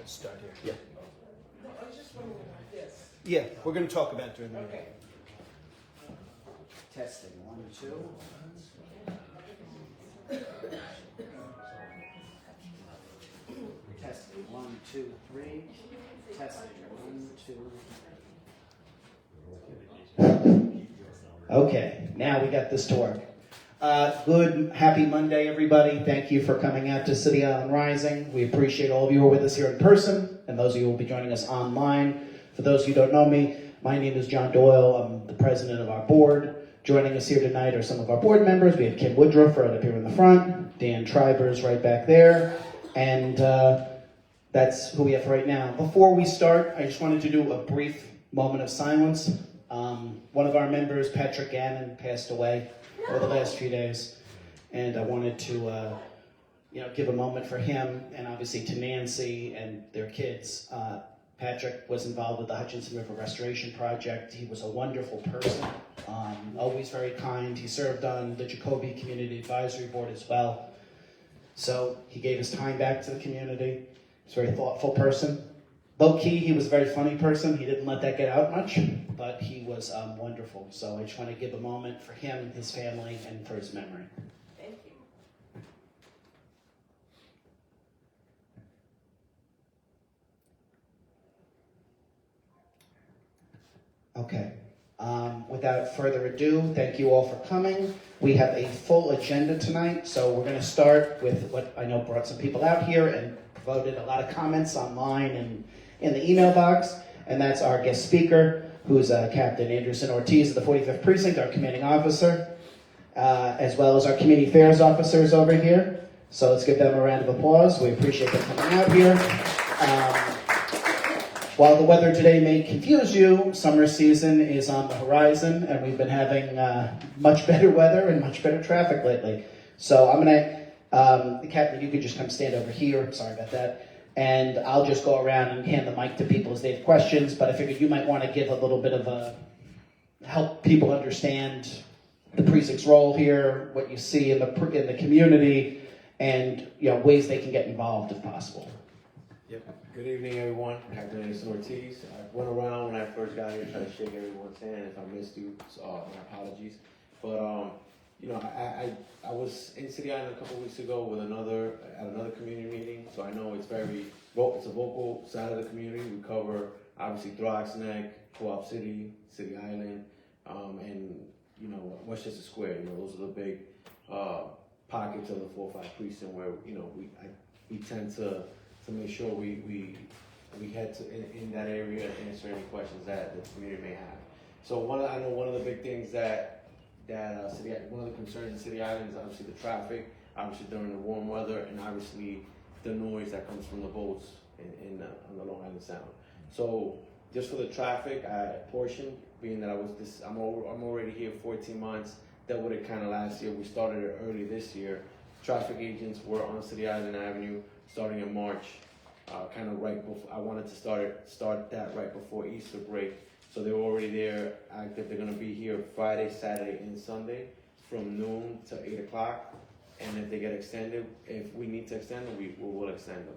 to start here. Yeah. No, I was just wondering about this. Yeah, we're going to talk about it during the meeting. Okay. Testing, 1, 2. Testing, 1, 2, 3. Testing, 1, 2. Okay, now we got this to work. Good, happy Monday, everybody. Thank you for coming out to City Island Rising. We appreciate all of you who are with us here in person, and those of you who will be joining us online. For those of you who don't know me, my name is John Doyle. I'm the president of our board. Joining us here tonight are some of our board members. We have Kim Woodruff right up here in the front, Dan Trivers right back there, and that's who we have right now. Before we start, I just wanted to do a brief moment of silence. One of our members, Patrick Gannon, passed away over the last few days, and I wanted to give a moment for him, and obviously to Nancy and their kids. Patrick was involved with the Hutchinson River Restoration Project. He was a wonderful person, always very kind. He served on the Jacoby Community Advisory Board as well. So he gave his time back to the community. He's a very thoughtful person. Low-key, he was a very funny person. He didn't let that get out much, but he was wonderful. So I just want to give a moment for him, his family, and for his memory. Thank you. Okay. Without further ado, thank you all for coming. We have a full agenda tonight, so we're going to start with what I know brought some people out here and voted a lot of comments online and in the email box, and that's our guest speaker, who's Captain Anderson Ortiz of the 45th Precinct, our commanding officer, as well as our community affairs officers over here. So let's give them a round of applause. We appreciate them coming out here. While the weather today may confuse you, summer season is on the horizon, and we've been having much better weather and much better traffic lately. So I'm going to, Captain, you could just come stand over here. Sorry about that. And I'll just go around and hand the mic to people as they have questions, but I figured you might want to give a little bit of a, help people understand the precinct's role here, what you see in the community, and ways they can get involved if possible. Yep. Good evening, everyone. Captain Anderson Ortiz. I went around when I first got here trying to shake everyone's hand. If I missed you, my apologies. But I was in City Island a couple weeks ago with another community meeting, so I know it's a vocal side of the community. We cover obviously Throgs Neck, Co-op City, City Island, and Westchester Square. Those are the big pockets of the 4-5 precinct where we tend to make sure we head to in that area and answer any questions that the community may have. So I know one of the big things one of the concerns in City Island is obviously the traffic, obviously during the warm weather, and obviously the noise that comes from the boats on the Long Island Sound. So just for the traffic portion, being that I'm already here 14 months, dealt with it kind of last year. We started it early this year. Traffic agents were on City Island Avenue starting in March, kind of right before. I wanted to start that right before Easter break. So they were already there, active. They're going to be here Friday, Saturday, and Sunday from noon to 8 o'clock. And if they get extended, if we need to extend them, we will extend them.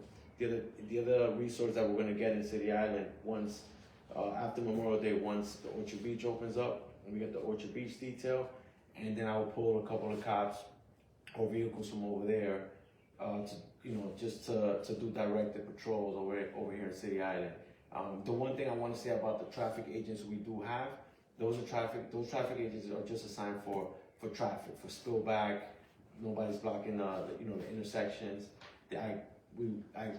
The other resource that we're going to get in City Island once, after Memorial Day, once the Orchard Beach opens up, and we get the Orchard Beach detail, and then I will pull a couple of cops or vehicles from over there just to do directed patrols over here in City Island. The one thing I want to say about the traffic agents we do have, those traffic agents are just assigned for traffic, for spillback. Nobody's blocking the intersections. I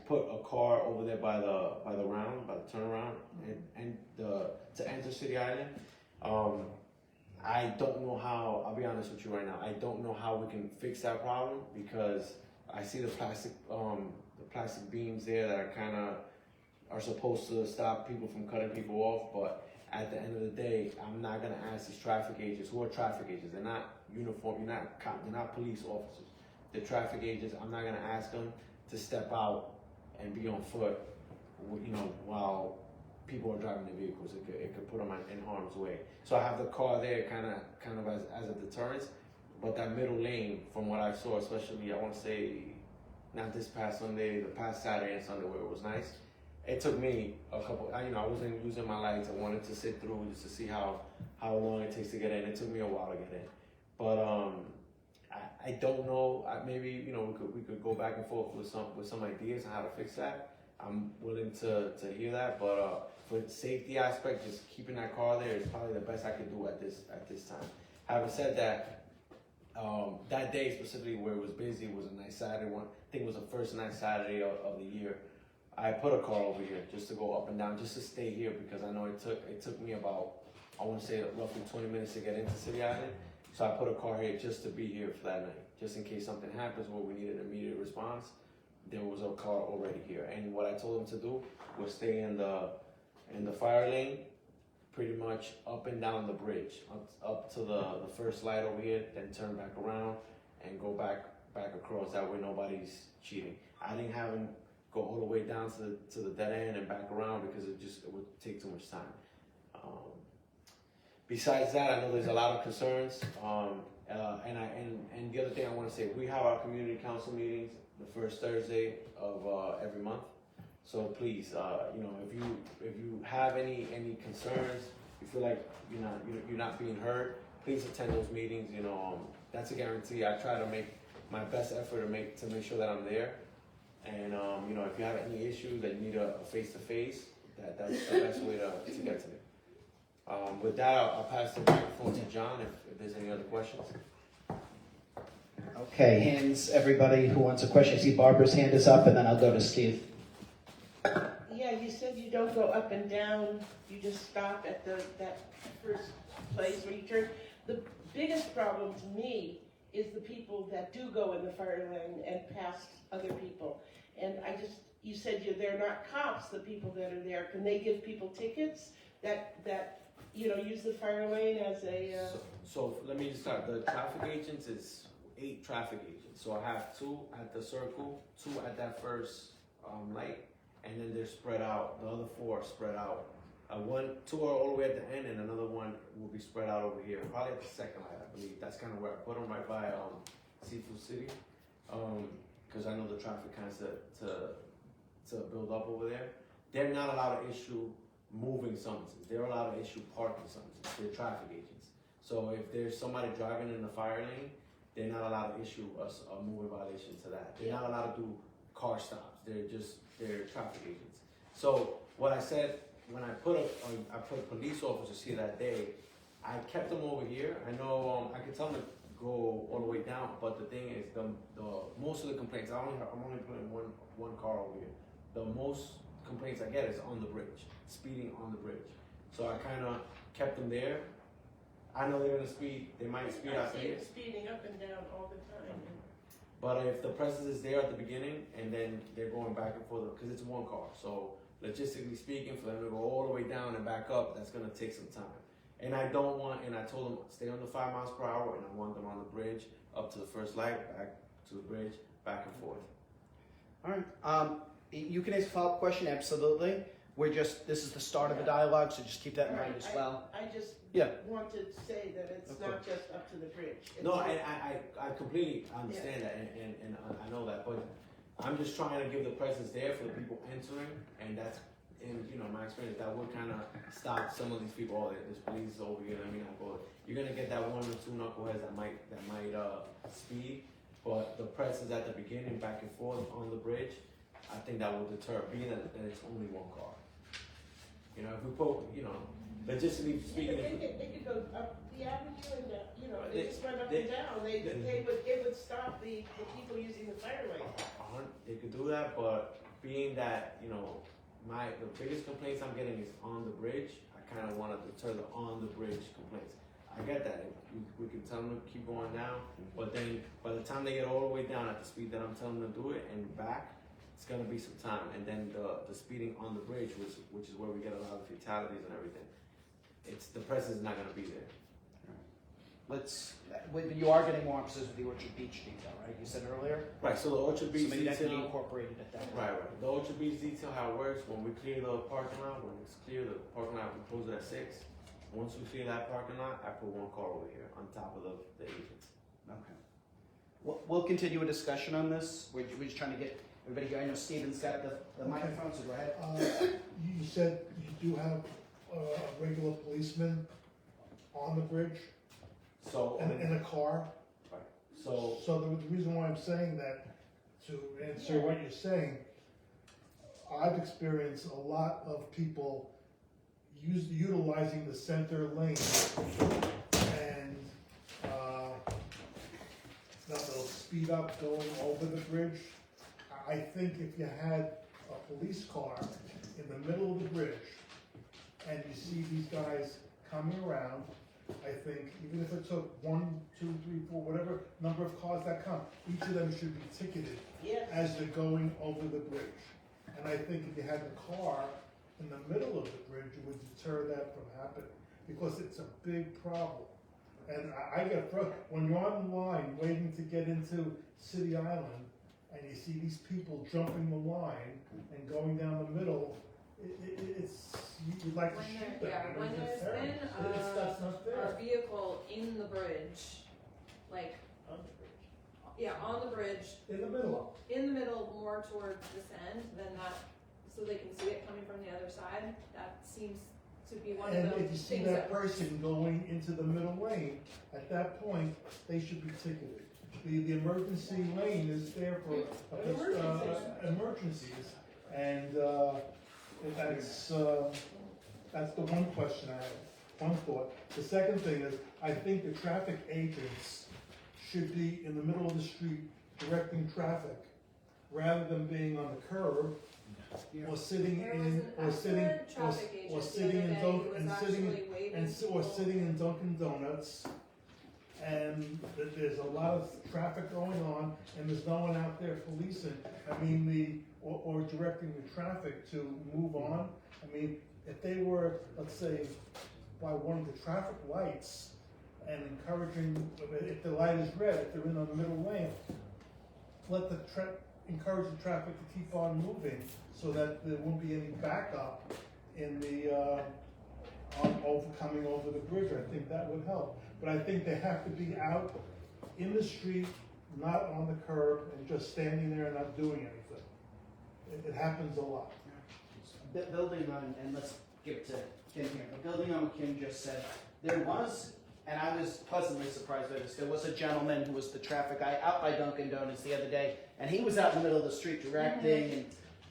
put a car over there by the turnaround and to enter City Island. I don't know how. I'll be honest with you right now. I don't know how we can fix that problem because I see the plastic beams there that are supposed to stop people from cutting people off, but at the end of the day, I'm not gonna ask these traffic agents who are traffic agents. They're not uniform. They're not police officers. They're traffic agents. I'm not gonna ask them to step out and be on foot, while people are driving their vehicles. It could put them in harm's way. So I have the car there, kind of as a deterrence. But that middle lane, from what I saw, especially I want to say, not this past Sunday, the past Saturday and Sunday where it was nice. it took me a couple. I wasn't using my lights. I wanted to sit through just to see how long it takes to get in. It took me a while to get in, but I don't know. Maybe we could go back and forth with some ideas on how to fix that. I'm willing to hear that, but for the safety aspect, just keeping that car there is probably the best I could do at this time. Having said that, that day specifically where it was busy was a nice Saturday one. I think it was the first nice Saturday of the year. I put a car over here just to go up and down, just to stay here because I know it took me about, I want to say roughly 20 minutes to get into City Island. So I put a car here just to be here for that night, just in case something happens where we need an immediate response. There was a car already here, and what I told him to do was stay in the fire lane, pretty much up and down the bridge, up to the first light over here, then turn back around and go back across. That way nobody's cheating. I didn't have him go all the way down to the dead end and back around because it would take too much time. Besides that, I know there's a lot of concerns, and the other thing I want to say, we have our community council meetings the first Thursday of every month. So please, if you have any concerns, you feel like you're not being heard, please attend those meetings. That's a guarantee. I try to make my best effort to make sure that I'm there. And if you have any issues that you need a face-to-face, that's the best way to get to me. With that, I'll pass the microphone to John if there's any other questions. Okay, hands, everybody who wants a question. I see Barbara's hand is up, and then I'll go to Steve. Yeah, you said you don't go up and down, you just stop at that first place where you turn. The biggest problem to me is the people that do go in the fire lane and pass other people. And you said they're not cops, the people that are there. Can they give people tickets that use the fire lane as a... So let me just start. The traffic agents is 8 traffic agents. So I have 2 at the circle, 2 at that first light, and then they're spread out. The other 4 are spread out. 2 are all the way at the end, and another 1 will be spread out over here, probably at the second light, I believe. That's kind of where I put them, right by Seafood City, because I know the traffic kind of to build up over there. They're not allowed to issue moving summonses. They're allowed to issue parking summonses. They're traffic agents. So if there's somebody driving in the fire lane, they're not allowed to issue us a moving violation to that. They're not allowed to do car stops. They're traffic agents. So what I said when I put police officers here that day, I kept them over here. I know I could tell them to go all the way down, but the thing is, the most of the complaints, I'm only putting one car over here. The most complaints I get is on the bridge, speeding on the bridge. So I kind of kept them there. I know they're gonna speed. They might speed out here. Speeding up and down all the time. But if the presence is there at the beginning and then they're going back and forth, because it's one car, so logistically speaking, for them to go all the way down and back up, that's gonna take some time. And I told them, stay under 5 miles per hour, and I want them on the bridge, up to the first light, back to the bridge, back and forth. All right. You can ask a follow-up question, absolutely. This is the start of the dialogue, so just keep that in mind as well. I just Yeah. wanted to say that it's Of not course. just up to the bridge. No, and I completely understand that, and I know that, but I'm just trying to give the presence there for the people entering, and that's, in my experience, that would kind of stop some of these people. Oh, there's police over here, let me not go. You're gonna get that 1 or 2 knuckleheads that might speed, but the presence at the beginning, back and forth on the bridge, I think that will deter, being that it's only 1 car. If we put, logistically speaking, They could go up the avenue and they just went up they- and down. It would stop the people using the fire lane. They could do that, but being that, the biggest complaints I'm getting is on the bridge, I kind of want to deter the on the bridge complaints. I get that. We can tell them to keep going down, but then by the time they get all the way down at the speed that I'm telling them to do it and back, it's going to be some time. And then the speeding on the bridge, which is where we get a lot of fatalities and everything, the presence is not going to be there. You are getting more officers with the Orchard Beach detail, right? You said earlier? Right, so the Orchard Beach So maybe that can be detail, incorporated at that point. right. The Orchard Beach detail, how it works, when we clear the parking lot, when it's clear, the parking lot, we close it at 6. Once we clear that parking lot, I put 1 car over here on top of the agents. Okay. We'll continue a discussion on this. We're just trying to get everybody here, I know Steven's got the microphone, so go ahead. You said you do have a regular policeman on the bridge So, in a car? so, So the reason why I'm saying that, to answer what you're saying, I've experienced a lot of people utilizing the center lane and they'll speed up going over the bridge. I think if you had a police car in the middle of the bridge and you see these guys coming around, I think even if it took 1, 2, 3, 4, whatever number of cars that come, each of them should be ticketed Yes. as they're going over the bridge. And I think if you had the car in the middle of the bridge, it would deter that from happening, because it's a big problem. And I get frustrated, when you're on the line waiting to get into City Island, and you see these people jumping the line and going down the middle, you'd like to shoot them. I When mean, there's it's terrible. been That's not fair. a vehicle in the bridge, like, On the bridge. yeah, on the bridge, In the middle. in the middle, more towards this end, then that, so they can see it coming from the other side, that seems to be one of And those if you see things that person going into the middle lane, at that point, they should be ticketed. The emergency lane is there for emergencies, and that's the one question I have, one thought. The second thing is, I think the traffic agents should be in the middle of the street directing traffic, rather than being on the curb, or sitting There was in, an or sitting, excellent traffic agent or the sitting other in day Dunkin', who was and sitting, actually waving or people. sitting in Dunkin' Donuts, and there's a lot of traffic going on, and there's no one out there policing, or directing the traffic to move on. I mean, if they were, let's say, by one of the traffic lights, and encouraging, if the light is red, if they're in the middle lane, let encourage the traffic to keep on moving, so that there won't be any backup in the, coming over the bridge. I think that would help. But I think they have to be out in the street, not on the curb, and just standing there and not doing anything. It happens a lot. Building on, and let's give it to Kim here, but building on what Kim just said, there was, and I was pleasantly surprised by this, there was a gentleman who was the traffic guy out by Dunkin' Donuts the other day, and he was out in the middle of the street directing and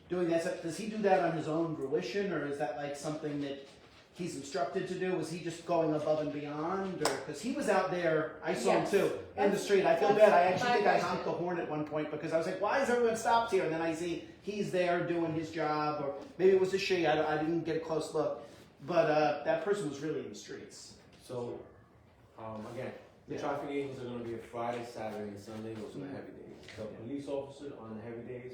doing that. So does he do that on his own fruition, or is that like something that he's instructed to do? Was he just going above and beyond, or, because he was out there, I saw him Yes. too, in the street. I feel That's bad, I actually my think I question. honked the horn at one point, because I was like, why is everyone stopped here? And then I see he's there doing his job, or maybe it was a she, I didn't get a close look. But that person was really in the streets. so, again, the Yeah. traffic agents are gonna be a Friday, Saturday, and Sunday, those are the heavy days. The police officer on the heavy days,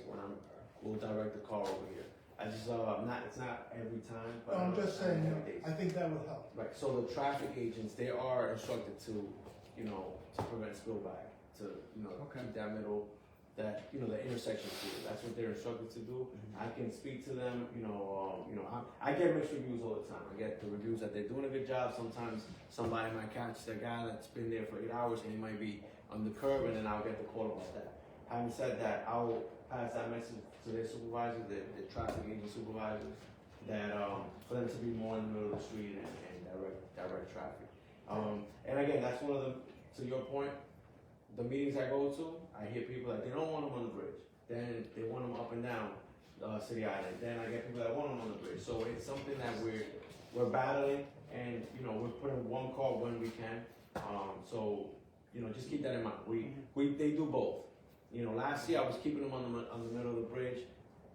will direct the car over here. I just, it's not every time, but. I'm just on the saying, heavy days. I think that would help. Right, so the traffic agents, they are instructed to, to prevent spillback, to, Okay. keep that middle, the intersection clear. That's what they're instructed to do. I can speak to them, I get mixed reviews all the time. I get the reviews that they're doing a good job. Sometimes somebody might catch the guy that's been there for 8 hours and he might be on the curb, and then I'll get the call about that. Having said that, I'll pass that message to their supervisors, the traffic agent supervisors, that, for them to be more in the middle of the street and direct traffic. And again, that's one of the, to your point, the meetings I go to, I hear people that they don't want them on the bridge. Then they want them up and down City Island. Then I get people that want them on the bridge. So it's something that we're battling, and we're putting one call when we can. So just keep that in mind. They do both. Last year I was keeping them on the middle of the bridge.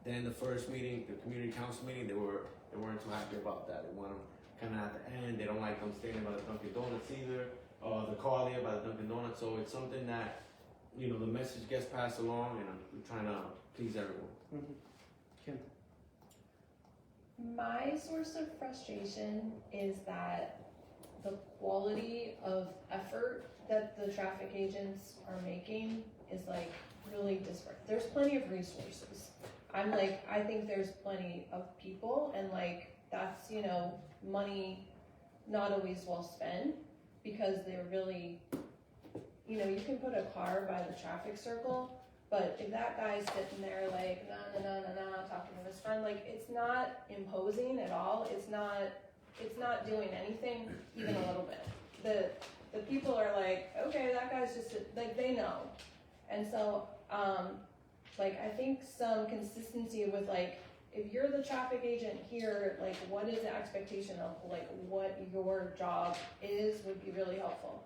Then the first meeting, the community council meeting, they weren't too happy about that. They want them kind of at the end. They don't like them standing by the Dunkin' Donuts either. The car there by the Dunkin' Donuts. So it's something that the message gets passed along, and I'm trying to please everyone. Kim? My source of frustration is that the quality of effort that the traffic agents are making is like really disparate. There's plenty of resources. I think there's plenty of people, and that's, money not always well spent, because they're really, you can put a car by the traffic circle, But if that guy's sitting there like, nah, talking to his friend, like, it's not imposing at all. It's not doing anything, even a little bit. The people are like, okay, that guy's just, like, they know. And so, like, I think some consistency with, like, if you're the traffic agent here, like, what is the expectation of, like, what your job is would be really helpful.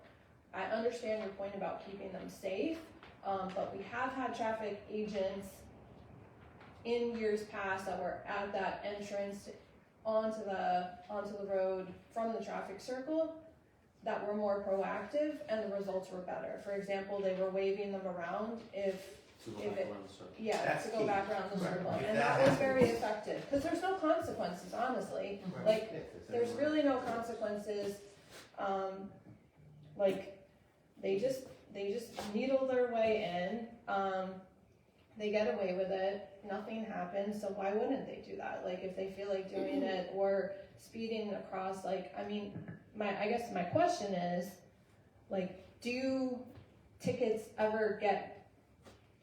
I understand your point about keeping them safe, but we have had traffic agents in years past that were at that entrance onto the road from the traffic circle that were more proactive, and the results were better. For example, they were waving them around To go back around the circle. yeah, That's to go key. back around the Right. circle, If and that that was happens- very effective, because there's no consequences, honestly. Right. Like, there's really no consequences. Like, they just needle their way in. They get away with it. Nothing happens. So why wouldn't they do that? Like, if they feel like doing it, or speeding across. Like, I mean, I guess my question is, like, do tickets ever get,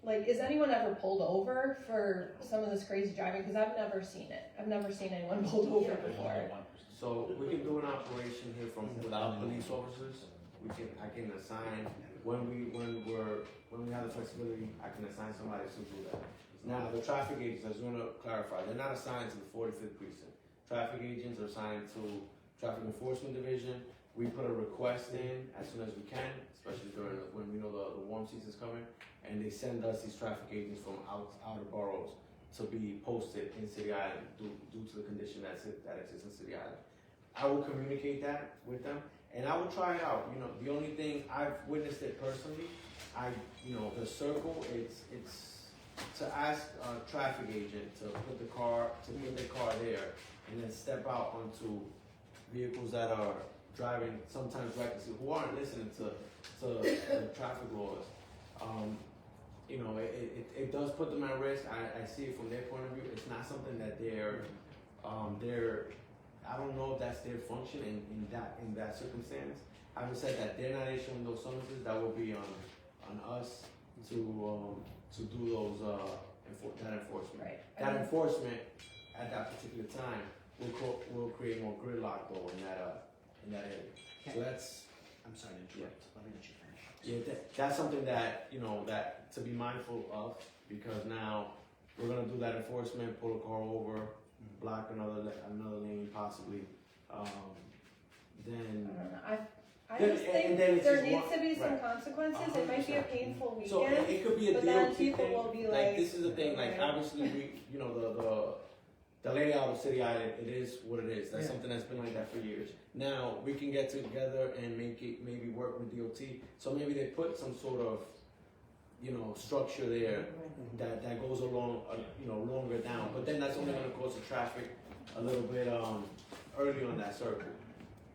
like, is anyone ever pulled over for some of this crazy driving? Because I've never seen it. I've never seen anyone pulled over before. So we can do an operation here from without police officers. I can assign when we have the flexibility. I can assign somebody to do that. Now the traffic agents, I just want to clarify, they're not assigned to the 45th precinct. Traffic agents are assigned to Traffic Enforcement Division. We put a request in as soon as we can, especially when we know the warm season's coming, and they send us these traffic agents from outer boroughs to be posted in City Island due to the condition that exists in City Island. I will communicate that with them, and I will try it out. You know, the only thing I've witnessed it personally, the circle, it's to ask a traffic agent to put their car there, and then step out onto vehicles that are driving sometimes recklessly, who aren't listening to the traffic laws. It does put them at risk. I see it from their point of view. It's not something that they're I don't know if that's their function in that circumstance. Having said that, they're not issuing those summonses. That will be on us to do those that enforcement. Right. That enforcement at that particular time will create more gridlock though in that area. So that's. I'm sorry to interrupt. Let me let you finish. Yeah, that's something that that to be mindful of, because now we're gonna do that enforcement, pull a car over, block another lane possibly. Then I don't know. I Then- just and think then it's there just needs one- to be some right. consequences. It might be a 100%. painful weekend. so it could be a but then DOT people thing. will be like, this is the thing. Like right. obviously the layout of City Island, it is what it is. That's Yeah. something that's been like that for years. Now we can get together and maybe work with DOT. So maybe they put some sort of structure there that goes along longer down. But then that's only going to cause the traffic a little bit early on that circle.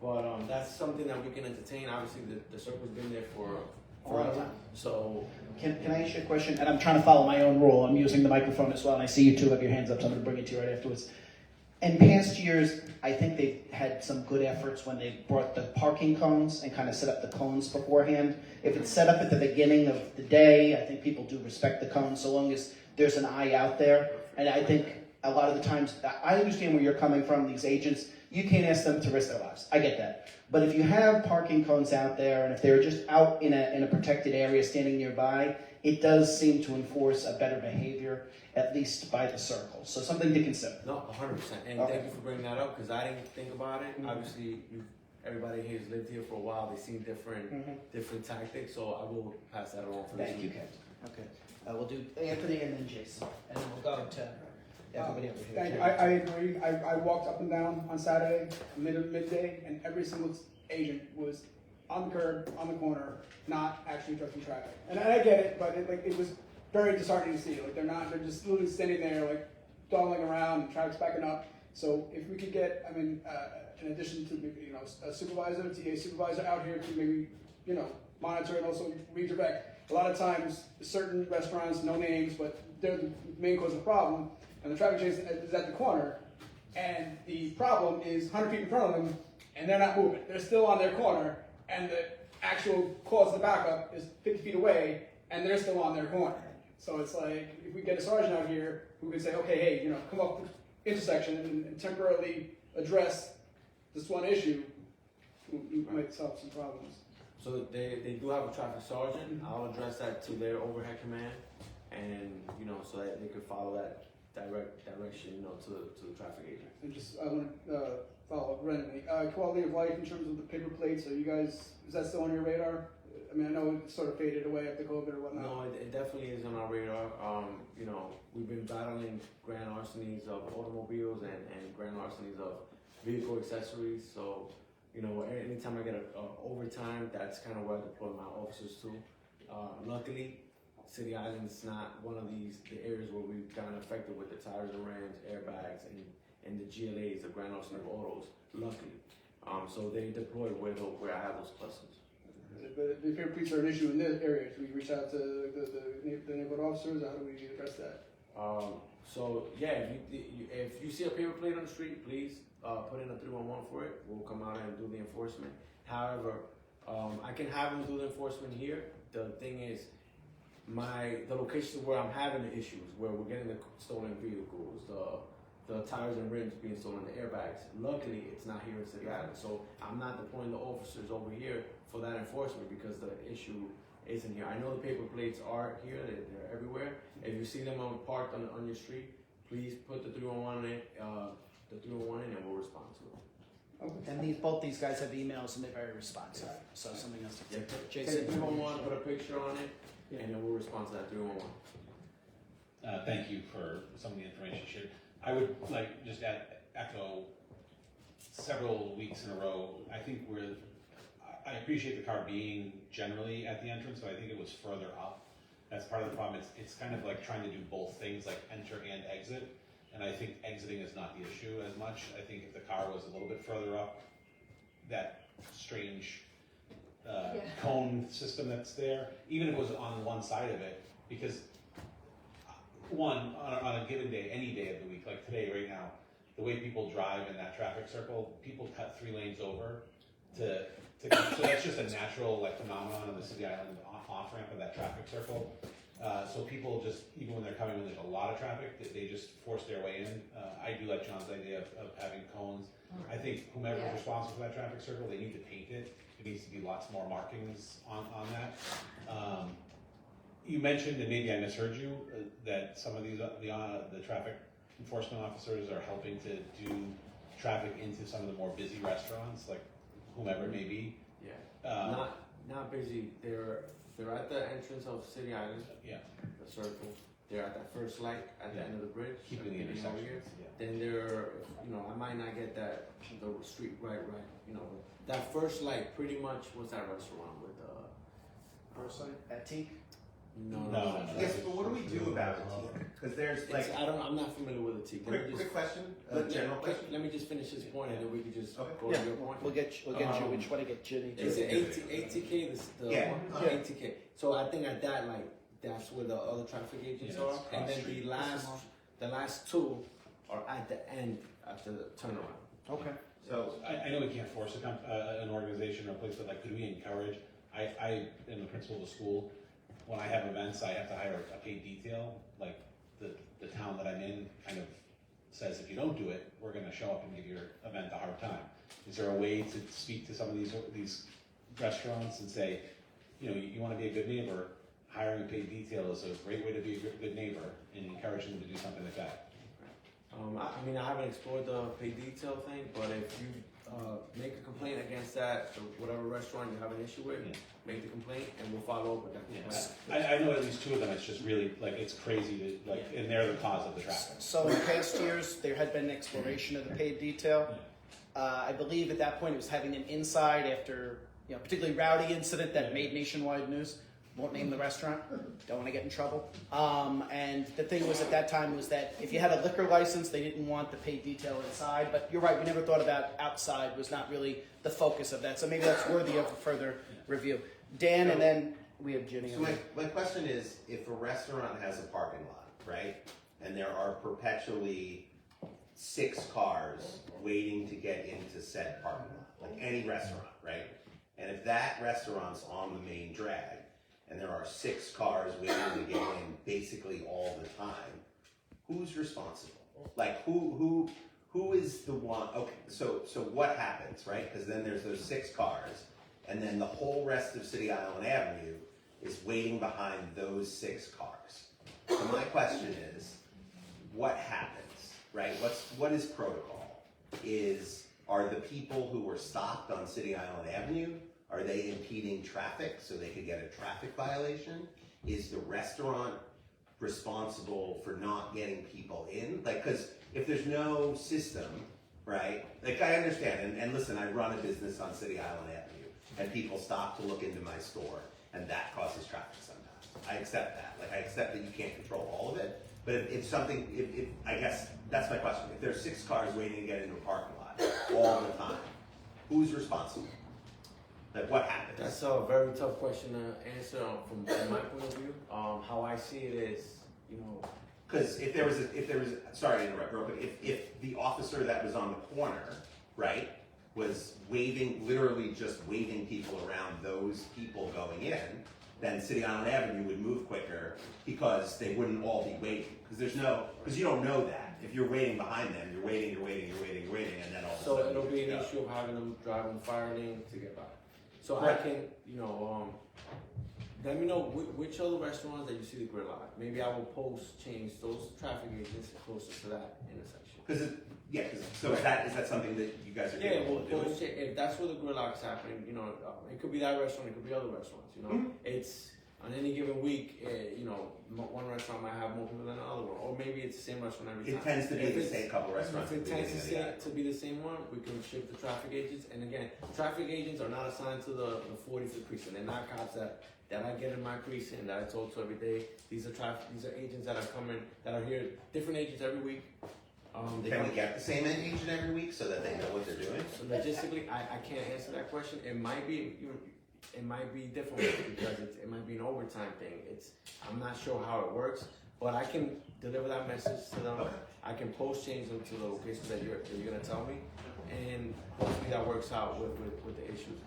But that's something that we can entertain. Obviously the circle's been there for A long time. So Can I ask you a question? And I'm trying to follow my own rule. I'm using the microphone as well, and I see you two have your hands up, so I'm going to bring it to you right afterwards. In past years, I think they've had some good efforts when they brought the parking cones and kind of set up the cones beforehand. If it's set up at the beginning of the day, I think people do respect the cones so long as there's an eye out there. And I think a lot of the times, I understand where you're coming from, these agents, you can't ask them to risk their lives. I get that. But if you have parking cones out there, and if they're just out in a protected area standing nearby, it does seem to enforce a better behavior, at least by the circle. So something to consider. no, 100%. And Okay. thank you for bringing that up, because I didn't think about it. Obviously, everybody here has lived here for a while. They've seen different tactics. So I will pass that along for this Thank you, week. Captain. Okay. We'll do Anthony and then Jason. And then we'll go to everybody over here. Thank you. I agree. I walked up and down on Saturday, midday, and every single agent was on the curb, on the corner, not actually obstructing traffic. And I get it, but it was very disheartening to see. Like they're just literally standing there, like dawdling around, and traffic's backing up. So if we could get, in addition to a supervisor, TA supervisor out here to maybe monitor and also redirect. A lot of times, certain restaurants, no names, but they're the main cause of the problem. And the traffic chase is at the corner, and the problem is 100 feet in front of them, and they're not moving. They're still on their corner, and the actual cause of the backup is 50 feet away, and they're still on their corner. So it's like, if we get a sergeant out here who can say, okay, hey, you know, come up the intersection and temporarily address this one issue, we might solve some problems. So they do have a traffic sergeant. I'll address that to their overhead command, and you know, so that they could follow that direction, you know, to the traffic agent. And just, I want to follow up randomly. Quality of life in terms of the paper plates, are you guys, is that still on your radar? I mean, I know it sort of faded away after COVID or whatnot. No, it definitely is on our radar. You know, we've been battling grand larcenies of automobiles and grand larcenies of vehicle accessories. So, you know, anytime I get a overtime, that's kind of where I deploy my officers to. Luckily, City Island's not one of the areas where we've gotten affected with the tires and rims, airbags, and the GLAs, the grand larceny of autos. Luckily, so they deploy where I have those clusters. But the paper plates are an issue in this area. Do we reach out to the neighborhood officers, or how do we address that? So yeah, if you see a paper plate on the street, please put in a 311 for it. We'll come out and do the enforcement. However, I can have them do the enforcement here. The thing is, the locations where I'm having the issues, where we're getting the stolen vehicles, the tires and rims being stolen, the airbags. Luckily, it's not here in City Island, so I'm not deploying the officers over here for that enforcement because the issue isn't here. I know the paper plates are here; they're everywhere. If you see them parked on your street, please put the 311 in, and we'll respond to it. Okay. And both these guys have emails and they're very responsive. So something else to take. Take Jason, 311, put a picture on it, and then we'll respond to that 311. Thank you for some of the information shared. I would like just echo several weeks in a row. I think I appreciate the car being generally at the entrance, but I think it was further up. That's part of the problem. It's kind of like trying to do both things, like enter and exit. And I think exiting is not the issue as much. I think if the car was a little bit further up, that strange cone system that's there, even if it was on one side of it, because on a given day, any day of the week, like today, right now, the way people drive in that traffic circle, people cut 3 lanes over to so that's just a natural phenomenon of the City Island off ramp of that traffic circle. So people just, even when they're coming, when there's a lot of traffic, they just force their way in. I do like John's idea of having cones. I think whomever is responsible for that traffic circle, they need to paint it. There needs to be lots more markings on that. You mentioned, and maybe I misheard you, that some of these the traffic enforcement officers are helping to do traffic into some of the more busy restaurants, like whomever it may be. Yeah. Not busy. They're at the entrance of City Island. Yeah. The circle. They're at that first light at the end of the bridge. Keeping the intersection. Then I might not get the street right. That first light pretty much was that restaurant with first light at Teak. No. Yes, but what do we do about it? Because there's I'm not familiar with the T. quick question, general question. Let me just finish this point, and then we can just go Yeah, to your point. we'll get you. We just want to get Ginny. Is it ATK? ATK. So I think at that that's where the other traffic agents are, and then the last 2 are at the end after the turnaround. Okay. So I know we can't force an organization or a place, but could we encourage? I am the principal of the school. When I have events, I have to hire a paid detail. Like the town that I'm in kind of says, if you don't do it, we're going to show up and give your event a hard time. Is there a way to speak to some of these restaurants and say, you want to be a good neighbor? Hiring a paid detail is a great way to be a good neighbor, and encourage them to do something like that. I haven't explored the paid detail thing, but if you make a complaint against that, or whatever restaurant you have an issue with, make the complaint, and we'll follow up with that complaint. I know at least 2 of them. It's just really it's crazy to and they're the cause of the traffic. So in past years, there had been an exploration of the paid detail. I believe at that point it was having an inside after a particularly rowdy incident that made nationwide news. Won't name the restaurant. Don't want to get in trouble. And the thing was at that time was that if you had a liquor license, they didn't want the paid detail inside. But you're right, we never thought about outside. Was not really the focus of that. So maybe that's worthy of a further review. Dan, and then we have Ginny. So my question is, if a restaurant has a parking lot, right, and there are perpetually 6 cars waiting to get into said parking lot, like any restaurant, right? And if that restaurant's on the main drag, and there are 6 cars waiting to get in basically all the time, who's responsible? Like who is the one? Okay, so what happens, right? Because then there's those 6 cars, and then the whole rest of City Island Avenue is waiting behind those 6 cars. So my question is, what happens, right? What is protocol? Are the people who were stopped on City Island Avenue, are they impeding traffic so they could get a traffic violation? Is the restaurant responsible for not getting people in? Like, because if there's no system, right? Like, I understand, and listen, I run a business on City Island Avenue, and people stop to look into my store, and that causes traffic sometimes. I accept that. Like, I accept that you can't control all of it, but if I guess that's my question. If there's 6 cars waiting to get into a parking lot all the time, who's responsible? Like, what happens? That's a very tough question to answer from my point of view. How I see it is, you know, Because if there was, sorry to interrupt, real quick, if the officer that was on the corner, right, was literally just waving people around those people going in, then City Island Avenue would move quicker because they wouldn't all be waiting. Because you don't know that. If you're waiting behind them, you're waiting, and then all of a so sudden. it'll be an you go. issue of having them drive on fire lane to get by. So Right. I can, let me know which other restaurants that you see the grill on. Maybe I will change those traffic agents closer to that intersection. Is that something that you guys are Yeah, capable we'll of doing? if that's where the grill out's happening, it could be that restaurant, it could be other restaurants, It's, on any given week, one restaurant might have more people than another one, or maybe it's the same restaurant every time. It tends to be If the it's- same couple restaurants. If it at the tends beginning of the to be the same one, we can shift the traffic agents, and again, traffic agents are not assigned to the 45th precinct, they're not cops that I get in my precinct, that I talk to every day. These are agents that are coming, that are here, different agents every week. Can we get the same agent every week so that they know what they're doing? So logistically, I can't answer that question. It might be different because it might be an overtime thing. I'm not sure how it works, but I can deliver that message to them. Okay. I can post change them to the locations that you're gonna tell me, and hopefully that works out with the issues.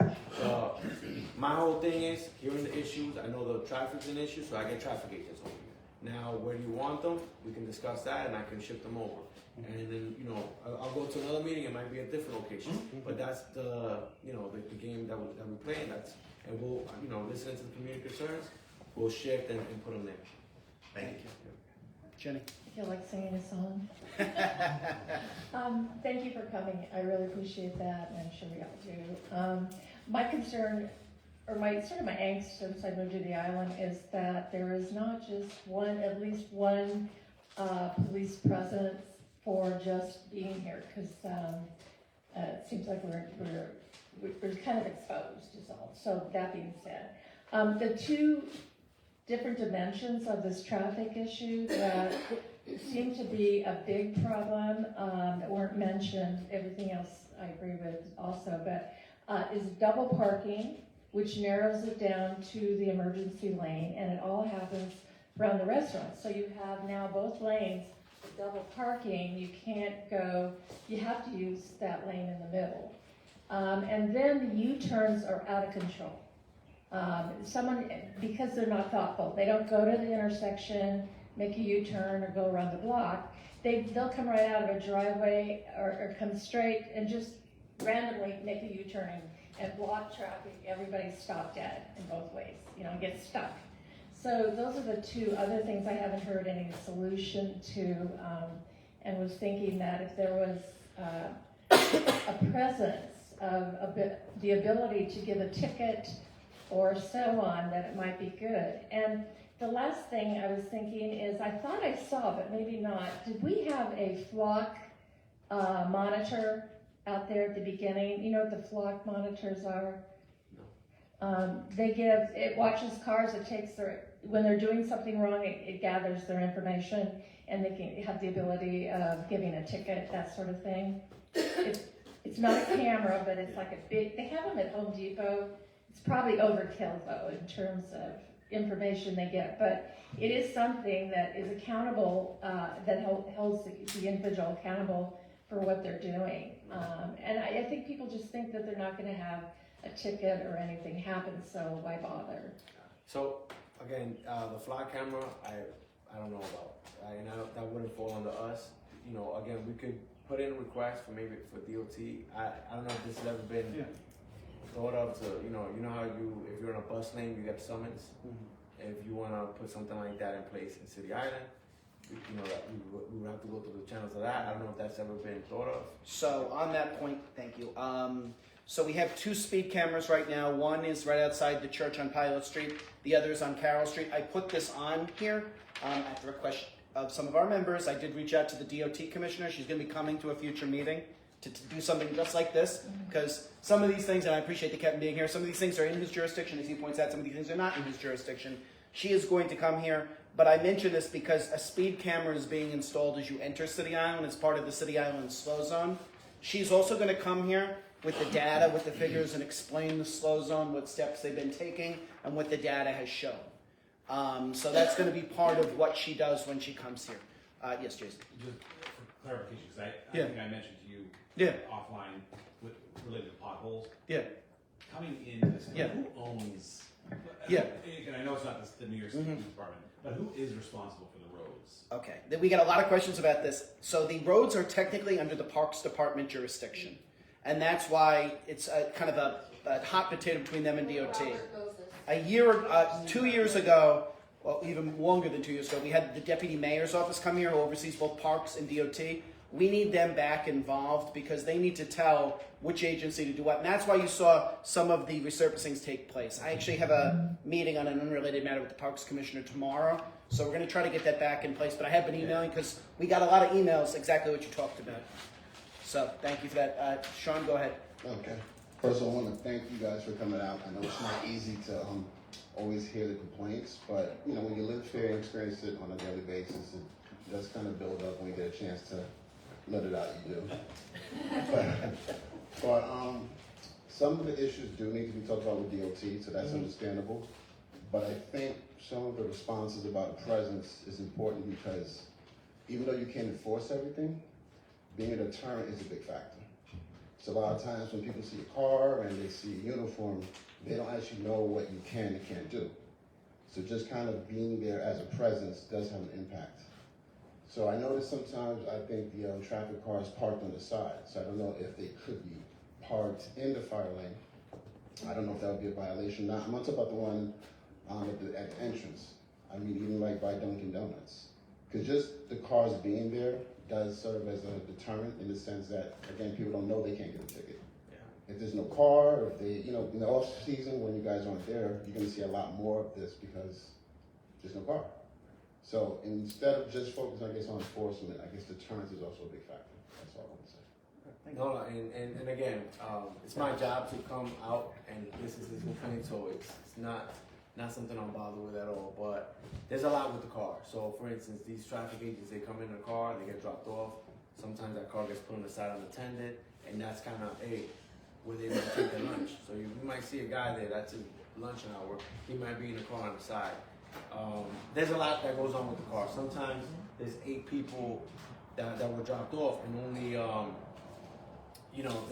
My whole thing is hearing the issues. I know the traffic's an issue, so I get traffic agents over here. Now, where do you want them? We can discuss that, and I can ship them over. And then, I'll go to another meeting. It might be a different location, but that's the game that we play, and we'll, listen to the community concerns. We'll shift and put them there. Thank you. Jenny? I feel like singing a song. Thank you for coming. I really appreciate that, and I'm sure we all do. My concern, or my angst since I moved to the island, is that there is not just at least one police presence for just being here, because it seems like we're kind of exposed is all. So that being said, the 2 different dimensions of this traffic issue that seem to be a big problem that weren't mentioned, everything else I agree with also, but is double parking, which narrows it down to the emergency lane, and it all happens around the restaurant. So you have now both lanes with double parking. You have to use that lane in the middle. And then the U-turns are out of control. Because they're not thoughtful, they don't go to the intersection, make a U-turn, or go around the block. They'll come right out of a driveway or come straight and just randomly make a U-turn and block traffic. Everybody's stopped dead in both ways, get stuck. So those are the 2 other things I haven't heard any solution to, and was thinking that if there was a presence of the ability to give a ticket or so on, that it might be good. And the last thing I was thinking is, I thought I saw, but maybe not, did we have a flock monitor out there at the beginning? You know what the flock monitors are? No. It watches cars, when they're doing something wrong, it gathers their information, and they can have the ability of giving a ticket, that sort of thing. It's not a camera, but it's like they have them at Home Depot. It's probably overkill, though, in terms of information they get, but it is something that is accountable, that holds the individual accountable for what they're doing. And I think people just think that they're not going to have a ticket or anything happen, so why bother? So again, the fly camera, I don't know about, and that wouldn't fall under us. You know, again, we could put in a request for maybe for DOT. I don't know if this has ever been thought of to, you know how if you're in a bus lane, you get summons. If you want to put something like that in place in City Island, you know, that we would have to go through the channels of that. I don't know if that's ever been thought of. So on that point, thank you. So we have 2 speed cameras right now. One is right outside the church on Pilot Street. The other is on Carroll Street. I put this on here at the request of some of our members. I did reach out to the DOT commissioner. She's going to be coming to a future meeting to do something just like this, because some of these things, and I appreciate the captain being here, some of these things are in his jurisdiction, as he points out, some of these things are not in his jurisdiction. She is going to come here, but I mention this because a speed camera is being installed as you enter City Island as part of the City Island slow zone. She's also going to come here with the data, with the figures, and explain the slow zone, what steps they've been taking, and what the data has shown. So that's going to be part of what she does when she comes here. Yes, Jason. Just for clarification, because I Yeah. think I mentioned to you offline related to potholes. Yeah. Coming into this, Yeah. who owns? Yeah. And I know it's not the New York City Police Department, but who is responsible for the roads? Okay. Then we got a lot of questions about this. So the roads are technically under the Parks Department jurisdiction, and that's why it's kind of a hot potato between them and DOT. A year, 2 years ago, well, even longer than 2 years ago, we had the deputy mayor's office come here, who oversees both parks and DOT. We need them back involved because they need to tell which agency to do what. And that's why you saw some of the resurfacings take place. I actually have a meeting on an unrelated matter with the Parks Commissioner tomorrow. So we're going to try to get that back in place. But I have been emailing because we got a lot of emails exactly what you talked about. So thank you for that. Sean, go ahead. Okay. First, I want to thank you guys for coming out. I know it's not easy to always hear the complaints, but you know, when you live here and experience it on a daily basis, it does kind of build up when you get a chance to let it out. You do. but some of the issues do need to be talked about with DOT, so that's understandable. But I think some of the responses about presence is important because even though you can't enforce everything, being a deterrent is a big factor. So a lot of times when people see a car and they see a uniform, they don't actually know what you can and can't do. So just kind of being there as a presence does have an impact. So I notice sometimes I think the traffic cars parked on the side. So I don't know if they could be parked in the fire lane. I don't know if that would be a violation. Now, I'm not talking about the one at the entrance. I mean, even like by Dunkin' Donuts. Because just the cars being there does serve as a deterrent in the sense that, again, people don't know they can't get a ticket. Yeah. If there's no car, if they, you know, in the off season when you guys aren't there, you're gonna see a lot more of this because there's no car. So instead of just focusing, I guess, on enforcement, I guess deterrence is also a big factor. That's all I want to say. No, and again, it's my job to come out and this is his complaint, so it's not something I'm bothered with at all, but there's a lot with the car. So for instance, these traffic agents, they come in a car, they get dropped off. Sometimes that car gets put on the side unattended, and that's kind of, hey, where they might take their lunch. So you might see a guy there, that's his lunch hour, he might be in the car on the side. There's a lot that goes on with the car. Sometimes there's 8 people that were dropped off, and only, you know,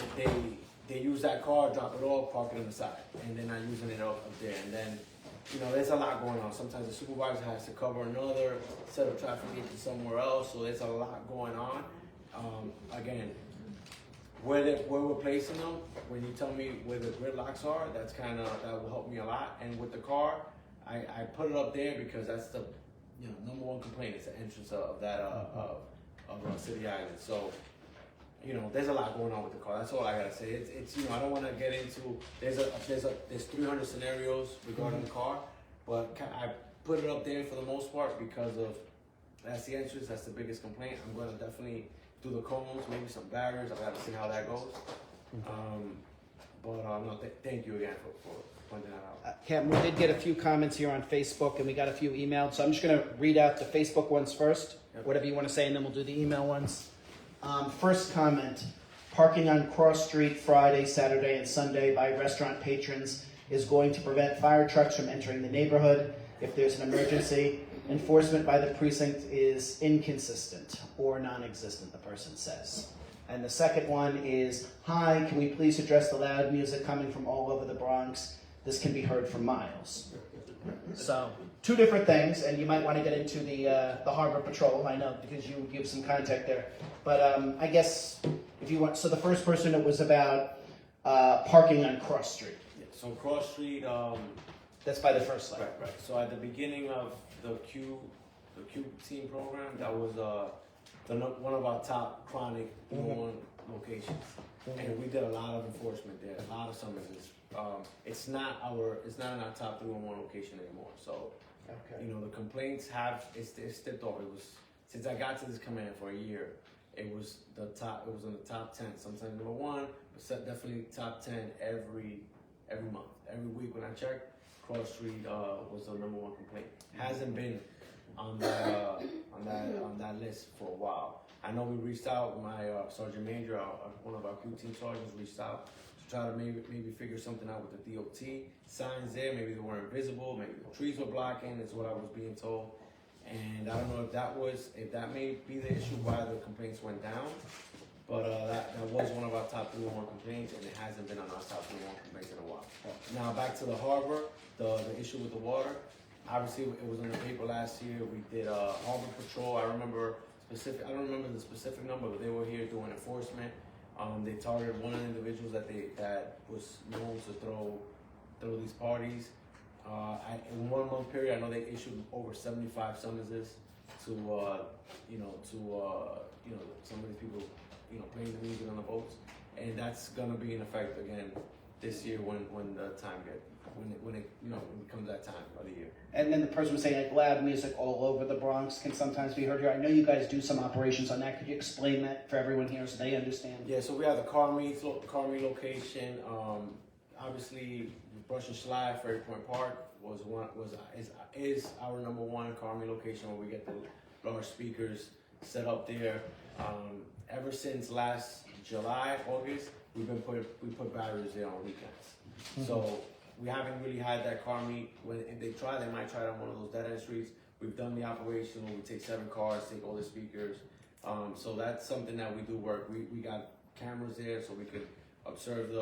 they use that car, drop it off, park it on the side, and they're not using it up there. And then, you know, there's a lot going on. Sometimes the supervisor has to cover another set of traffic agents somewhere else, so there's a lot going on. Again, where we're placing them, when you tell me where the grid locks are, that will help me a lot. And with the car, I put it up there because that's the, you know, #1 complaint is the entrance of that of City Island. So, you know, there's a lot going on with the car. That's all I gotta say. It's you know, I don't want to get into there's 300 scenarios regarding the car, but I put it up there for the most part because of that's the entrance. That's the biggest complaint. I'm gonna definitely do the cones, maybe some barriers. I gotta see how that goes. No, thank you again for pointing that out. Cam, we did get a few comments here on Facebook, and we got a few emailed. So I'm just going to read out the Facebook ones first, whatever you want to say, and then we'll do the email ones. First comment, parking on Cross Street Friday, Saturday, and Sunday by restaurant patrons is going to prevent fire trucks from entering the neighborhood if there's an emergency. Enforcement by the precinct is inconsistent or non-existent, the person says. And the second one is, hi, can we please address the loud music coming from all over the Bronx? This can be heard for miles. So, two different things, and you might want to get into the harbor patrol, I know, because you give some contact there. But I guess if you want, so the first person, it was about parking on Cross Street. Yeah, so Cross Street, That's by the first light. right. So at the beginning of the Q team program, that was one of our top chronic one locations, and we did a lot of enforcement there, a lot of summonses. It's not in our top 311 location anymore. So, Okay. you know, the complaints it's stepped over. It was, since I got to this command for a year, it was in the top 10, sometimes number 1, but definitely top 10 every month. Every week when I checked, Cross Street was the number 1 complaint. Hasn't been on that list for a while. I know we reached out, my Sergeant Major, one of our Q team sergeants reached out to try to maybe figure something out with the DOT. Signs there, maybe they weren't visible, maybe the trees were blocking, is what I was being told. And I don't know if that may be the issue why the complaints went down, but that was one of our top 311 complaints, and it hasn't been on our top 311 complaints in a while. Now back to the harbor, the issue with the water. Obviously, it was in the paper last year. We did harbor patrol. I don't remember the specific number, but they were here doing enforcement. They targeted one of the individuals that was known to throw these parties. In 1 month period, I know they issued over 75 summonses to some of these people, playing the music on the boats, and that's gonna be in effect again this year when it comes that time of the year. And then the person was saying like loud music all over the Bronx can sometimes be heard here. I know you guys do some operations on that. Could you explain that for everyone here so they understand? Yeah, so we have the car meet location. Obviously, Brush and Slide, Ferry Point Park is our number 1 car meet location where we get the large speakers set up there. Ever since last July, August, we put barriers there on weekends. So we haven't really had that car meet. If they might try it on one of those dead end streets. We've done the operation where we take 7 cars, take all the speakers. So that's something that we do work. We got cameras there so we could observe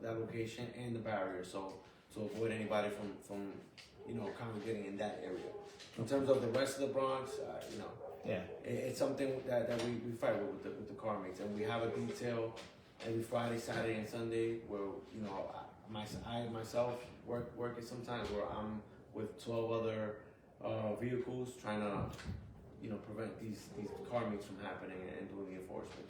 that location and the barrier. So to avoid anybody from congregating in that area. In terms of the rest of the Bronx, it's something that we fight with the car mates, and we have a detail every Friday, Saturday, and Sunday where I myself work it sometimes where I'm with 12 other vehicles trying to prevent these car meets from happening and doing the enforcement.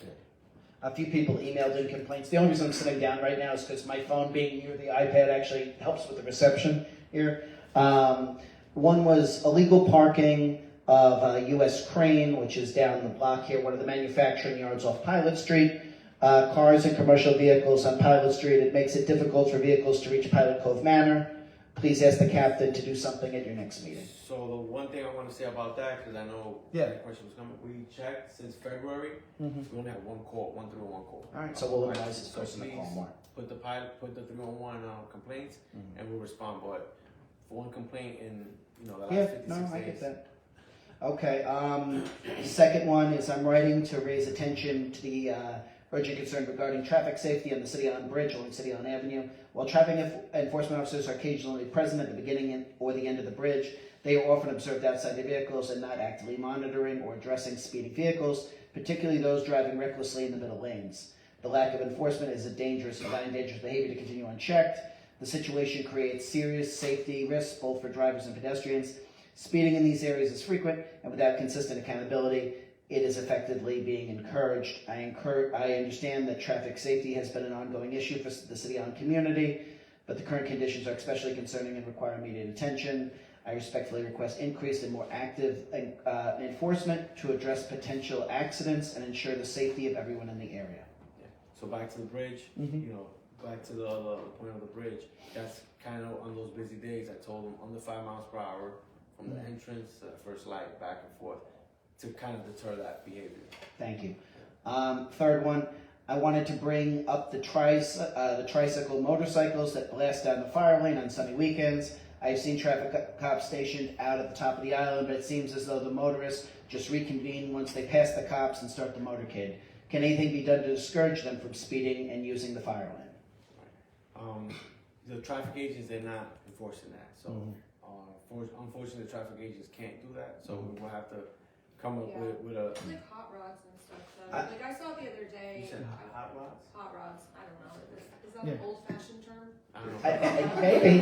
A few people emailed in complaints. The only reason I'm sitting down right now is because my phone being near the iPad actually helps with the reception here. One was illegal parking of US Crane, which is down the block here, one of the manufacturing yards off Pilot Street. Cars and commercial vehicles on Pilot Street. It makes it difficult for vehicles to reach Pilot Cove Manor. Please ask the captain to do something at your next meeting. So the one thing I want to say about that, because I know that question was coming, we checked since February. We only have 1 call, 1 301 call. All right, so we'll advise this person to call more. Put the 301 complaints, and we'll respond. But for 1 complaint in the last 56 days. I get that. Okay. Second one is I'm writing to raise attention to the urgent concern regarding traffic safety on the City Island Bridge along City Island Avenue. While traffic enforcement officers are occasionally present at the beginning or the end of the bridge, they are often observed outside their vehicles and not actively monitoring or addressing speeding vehicles, particularly those driving recklessly in the middle lanes. The lack of enforcement is allowing dangerous behavior to continue unchecked. The situation creates serious safety risks both for drivers and pedestrians. Speeding in these areas is frequent, and without consistent accountability, it is effectively being encouraged. I understand that traffic safety has been an ongoing issue for the City Island community, but the current conditions are especially concerning and require immediate attention. I respectfully request increased and more active enforcement to address potential accidents and ensure the safety of everyone in the area. Yeah. So back to the bridge, back to the point of the bridge, that's kind of on those busy days, I told them under 5 miles per hour from the entrance to the first light, back and forth, to kind of deter that behavior. Thank you. Third one, I wanted to bring up the tricycle motorcycles that blast down the fire lane on sunny weekends. I've seen traffic cops stationed out at the top of the island, but it seems as though the motorists just reconvene once they pass the cops and start the motorcade. Can anything be done to discourage them from speeding and using the fire lane? The traffic agents, they're not enforcing that. So unfortunately, the traffic agents can't do that, so we'll have to come up Yeah. with a. It's like hot rods and stuff. So, I- like I saw the other day. You said hot rods? Hot rods. I don't know. Is that Yeah. an old-fashioned term? I don't know. Maybe.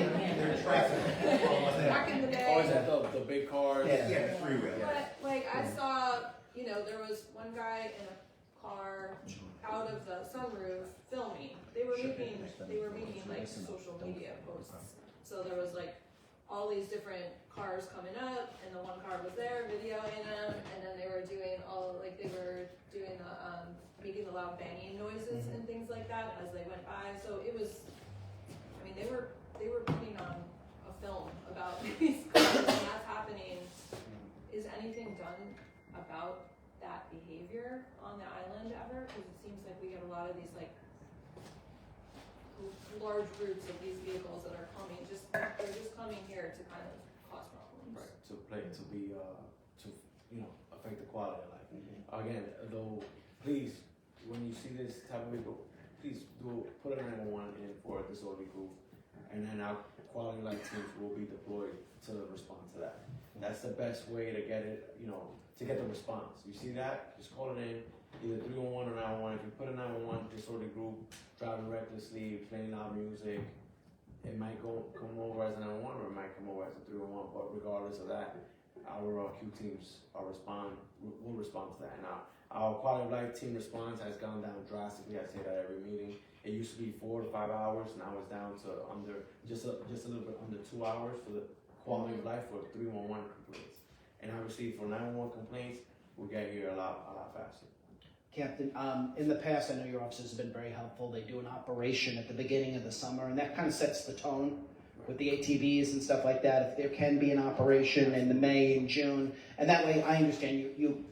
Back in the day. Or is that the big cars? Yeah. Yeah, the freeway. But like I saw, there was one guy in a car out of the sunroof filming. They were making like social media posts. So there was like all these different cars coming up, and the one car was there videoing them, and then they were doing the making the loud banging noises and things like that as they went by. So it was, they were putting on a film about these cars, and that's happening. Is anything done about that behavior on the island ever? Because it seems like we get a lot of these like large groups of these vehicles that are coming, they're just coming here to kind of cause problems. Right, to affect the quality of life. Again, though, please, when you see this type of vehicle, please put a 911 in for a disorderly group, and then our quality of life teams will be deployed to respond to that. That's the best way to get it, to get the response. You see that? Just call it in, either 311 or 911. If you put a 911 disorderly group, driving recklessly, playing loud music, it might come over as a 911 or it might come over as a 311. But regardless of that, our Q teams will respond to that. Now, our quality of life team response has gone down drastically. I say that every meeting. It used to be 4 to 5 hours. Now it's down to just a little bit under 2 hours for the quality of life for 311 complaints. And obviously for 911 complaints, we'll get here a lot faster. Captain, in the past, I know your officers have been very helpful. They do an operation at the beginning of the summer, and that kind of sets the tone with the ATVs and stuff like that. If there can be an operation in the May and June, and that way I understand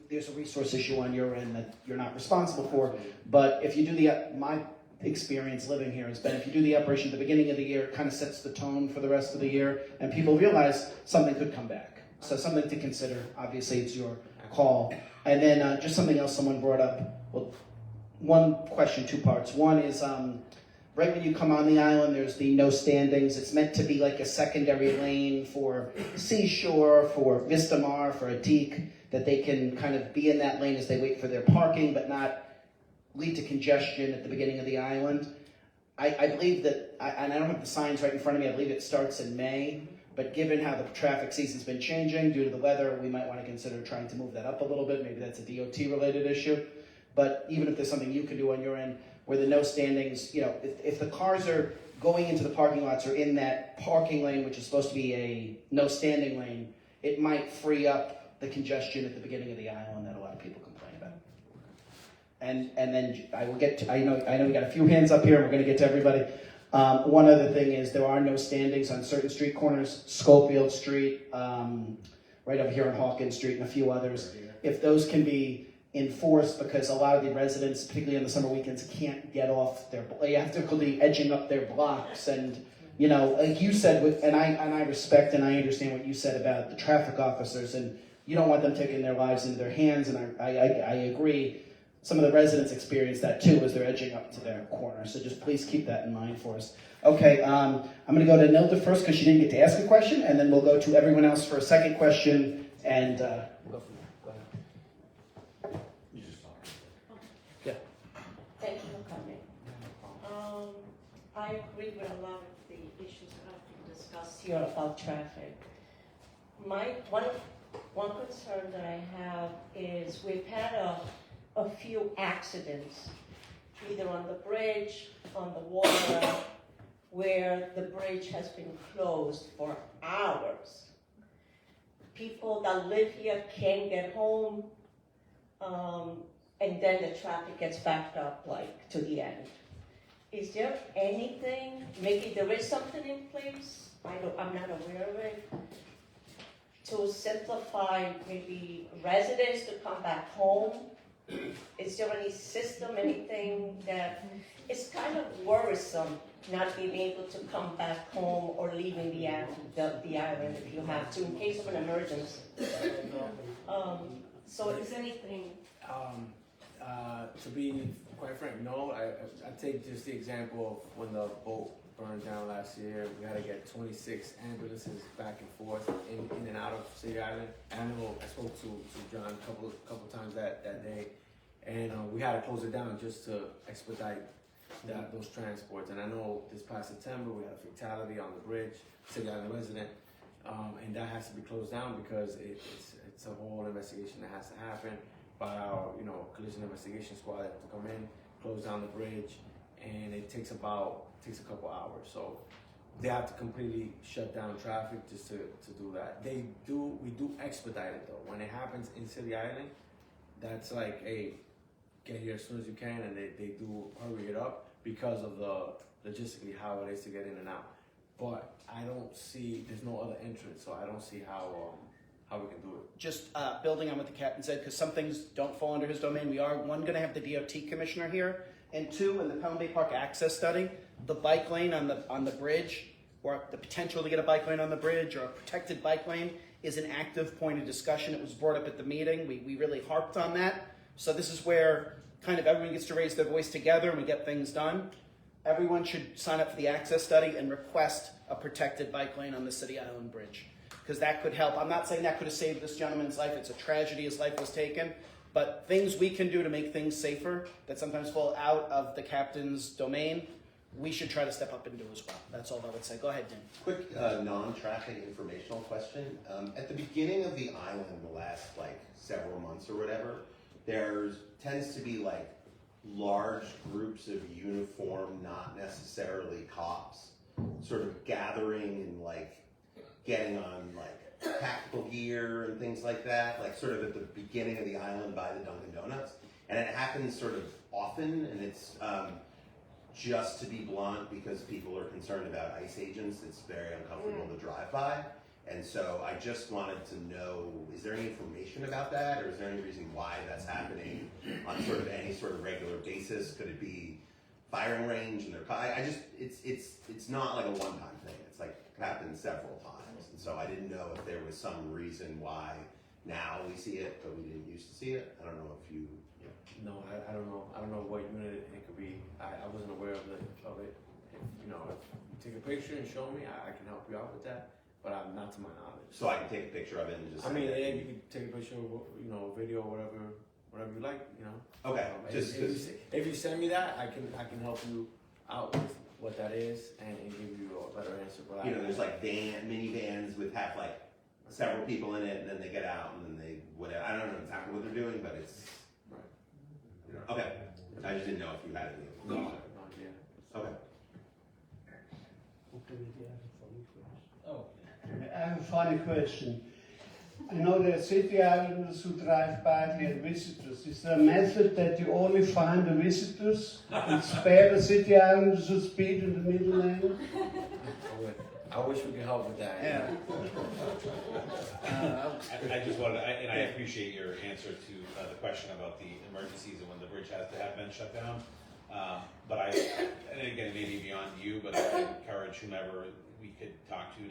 there's a resource issue on your end that you're not responsible for. But if you do my experience living here has been if you do the operation at the beginning of the year, it kind of sets the tone for the rest of the year, and people realize something could come back. So something to consider. Obviously, it's your call. And then just something else someone brought up. Well, one question, 2 parts. One is right when you come on the island, there's the no standings. It's meant to be like a secondary lane for Seashore, for Vistamar, for Atik, that they can kind of be in that lane as they wait for their parking, but not lead to congestion at the beginning of the island. I believe that, and I don't have the signs right in front of me, I believe it starts in May, but given how the traffic season's been changing due to the weather, we might want to consider trying to move that up a little bit. Maybe that's a DOT-related issue. But even if there's something you can do on your end, where the no standings, if the cars are going into the parking lots or in that parking lane, which is supposed to be a no standing lane, it might free up the congestion at the beginning of the island that a lot of people complain about. And then I will get to, I know we got a few hands up here, and we're going to get to everybody. One other thing is there are no standings on certain street corners, Schofield Street, right over here on Hawkins Street, and a few others. If those can be enforced, because a lot of the residents, particularly on the summer weekends, can't get off they have difficulty edging up their blocks, and like you said, and I respect and I understand what you said about the traffic officers, and you don't want them taking their lives into their hands, and I agree. Some of the residents experience that too as they're edging up to their corner, so just please keep that in mind for us. Okay, I'm going to go to Nilda first because she didn't get to ask a question, and then we'll go to everyone else for a second question, and we'll go from there. Go ahead. Yeah. Thank you for coming. I agree with a lot of the issues that have been discussed here about traffic. One concern that I have is we've had a few accidents, either on the bridge, on the water, where the bridge has been closed for hours. People that live here can't get home, and then the traffic gets backed up to the end. Is there anything, maybe there is something in place, I'm not aware of it, to simplify maybe residents to come back home? Is there any system, anything that, it's kind of worrisome not being able to come back home or leaving the island if you have to, in case of an emergency. So is anything? To be quite frank, no. I take just the example of when the boat burned down last year. We had to get 26 ambulances back and forth in and out of City Island. And I know I spoke to John a couple times that day, and we had to close it down just to expedite those transports. And I know this past September we had a fatality on the bridge, City Island resident, and that has to be closed down because it's a whole investigation that has to happen by our collision investigation squad that have to come in, close down the bridge, and it takes a couple hours. So they have to completely shut down traffic just to do that. We do expedite it though. When it happens in City Island, that's like, hey, get here as soon as you can, and they do hurry it up because of the logistically how it is to get in and out. But I don't see, there's no other entrance, so I don't see how we can do it. Just building on what the captain said, because some things don't fall under his domain. We are, one, going to have the DOT commissioner here, and two, in the Pelham Bay Park access study, the bike lane on the bridge, or the potential to get a bike lane on the bridge, or a protected bike lane, is an active point of discussion. It was brought up at the meeting. We really harped on that. So this is where kind of everyone gets to raise their voice together and we get things done. Everyone should sign up for the access study and request a protected bike lane on the City Island Bridge, because that could help. I'm not saying that could have saved this gentleman's life. It's a tragedy his life was taken, but things we can do to make things safer that sometimes fall out of the captain's domain, we should try to step up and do as well. That's all I would say. Go ahead, Dean. Quick non-traffic informational question. At the beginning of the island, the last several months or whatever, there tends to be large groups of uniformed, not necessarily cops, sort of gathering and getting on tactical gear and things like that, sort of at the beginning of the island by the Dunkin' Donuts. And it happens sort of often, and it's just to be blunt, because people are concerned about ICE agents, it's very uncomfortable to drive by. And so I just wanted to know, is there any information about that, or is there any reason why that's happening on sort of any sort of regular basis? Could it be firing range and it's not like a one-time thing. It's happened several times. And so I didn't know if there was some reason why now we see it, but we didn't used to see it. I don't know if you... No, I don't know. I don't know what unit it could be. I wasn't aware of it. If you take a picture and show me, I can help you out with that. But I'm not to my knowledge. So I can take a picture of it and just... yeah, you can take a picture of, video, whatever you like, Okay. If you send me that, I can help you out with what that is and give you a better answer. But there's minivans with several people in it, and then they get out and then they whatever. I don't know exactly what they're doing, but it's right. Okay. I just didn't know if you had any. No. Okay. Oh, I have a funny question. I know there are city islanders who drive by here, visitors. Is there a method that you only find the visitors and spare the city islanders who speed in the middle lane? I wish we could help with that. Yeah. I just wanted to, and I appreciate your answer to the question about the emergencies and when the bridge has to have been shut down. But and again, maybe beyond you, but I would encourage whomever we could talk to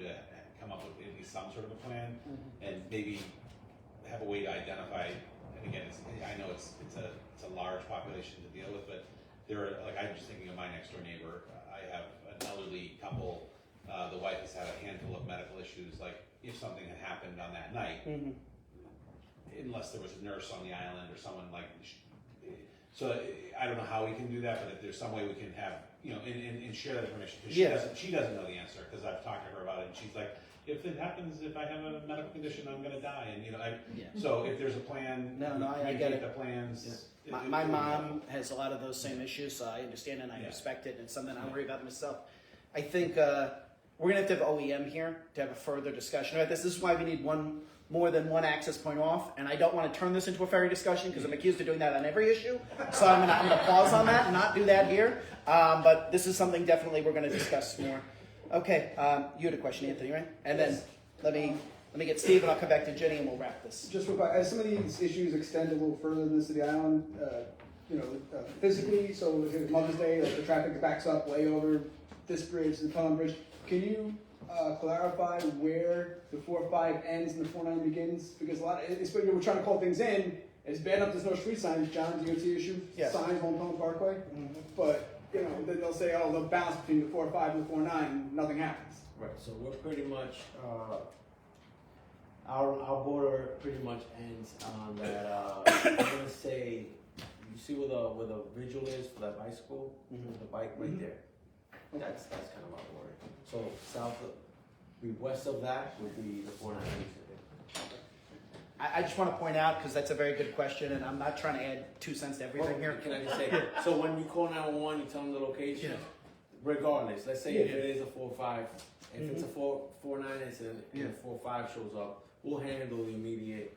come up with at least some sort of a plan, and maybe have a way to identify. And again, I know it's a large population to deal with, but there are I'm just thinking of my next door neighbor. I have an elderly couple. The wife has had a handful of medical issues. If something had happened on that night, unless there was a nurse on the island or someone so I don't know how we can do that, but if there's some way we can have, and share that information, because she doesn't know the answer, because I've talked to her about it, and she's like, if it happens, if I have a medical condition, I'm gonna die, and so if there's a plan, I get it. The plans. Yeah. My mom has a lot of those same issues, so I understand and I respect it, and it's something I worry about myself. I think we're gonna have to have OEM here to have a further discussion about this. This is why we need more than one access point off, and I don't want to turn this into a ferry discussion because I'm accused of doing that on every issue. So I'm gonna pause on that and not do that here. But this is something definitely we're gonna discuss more. Okay, you had a question, Anthony, right? And then let me get Steve, and I'll come back to Jenny, and we'll wrap this. Just real quick, as some of these issues extend a little further than the City Island, physically, so if Mother's Day, the traffic backs up way over this bridge, the Pelham Bridge, can you clarify where the 405 ends and the 49 begins? Because we're trying to call things in. It's bad enough there's no street signs, John, DOT issue, signs on Pelham Parkway. But you know, then they'll say, oh, they'll bounce between the 4.5 and the 4.9, and nothing happens. Right, so we're pretty much, our border pretty much ends on that, I'm gonna say, you see where the visual is for that bicycle? The bike right there. That's kind of our border. So west of that would be the 4.9. I just want to point out, because that's a very good question, and I'm not trying to add 2 cents to everything here. Can I just say, so when you call 911, you tell them the location, regardless, let's say if it is a 4.5, if it's a 4.9 incident and a 4.5 shows up, we'll handle the immediate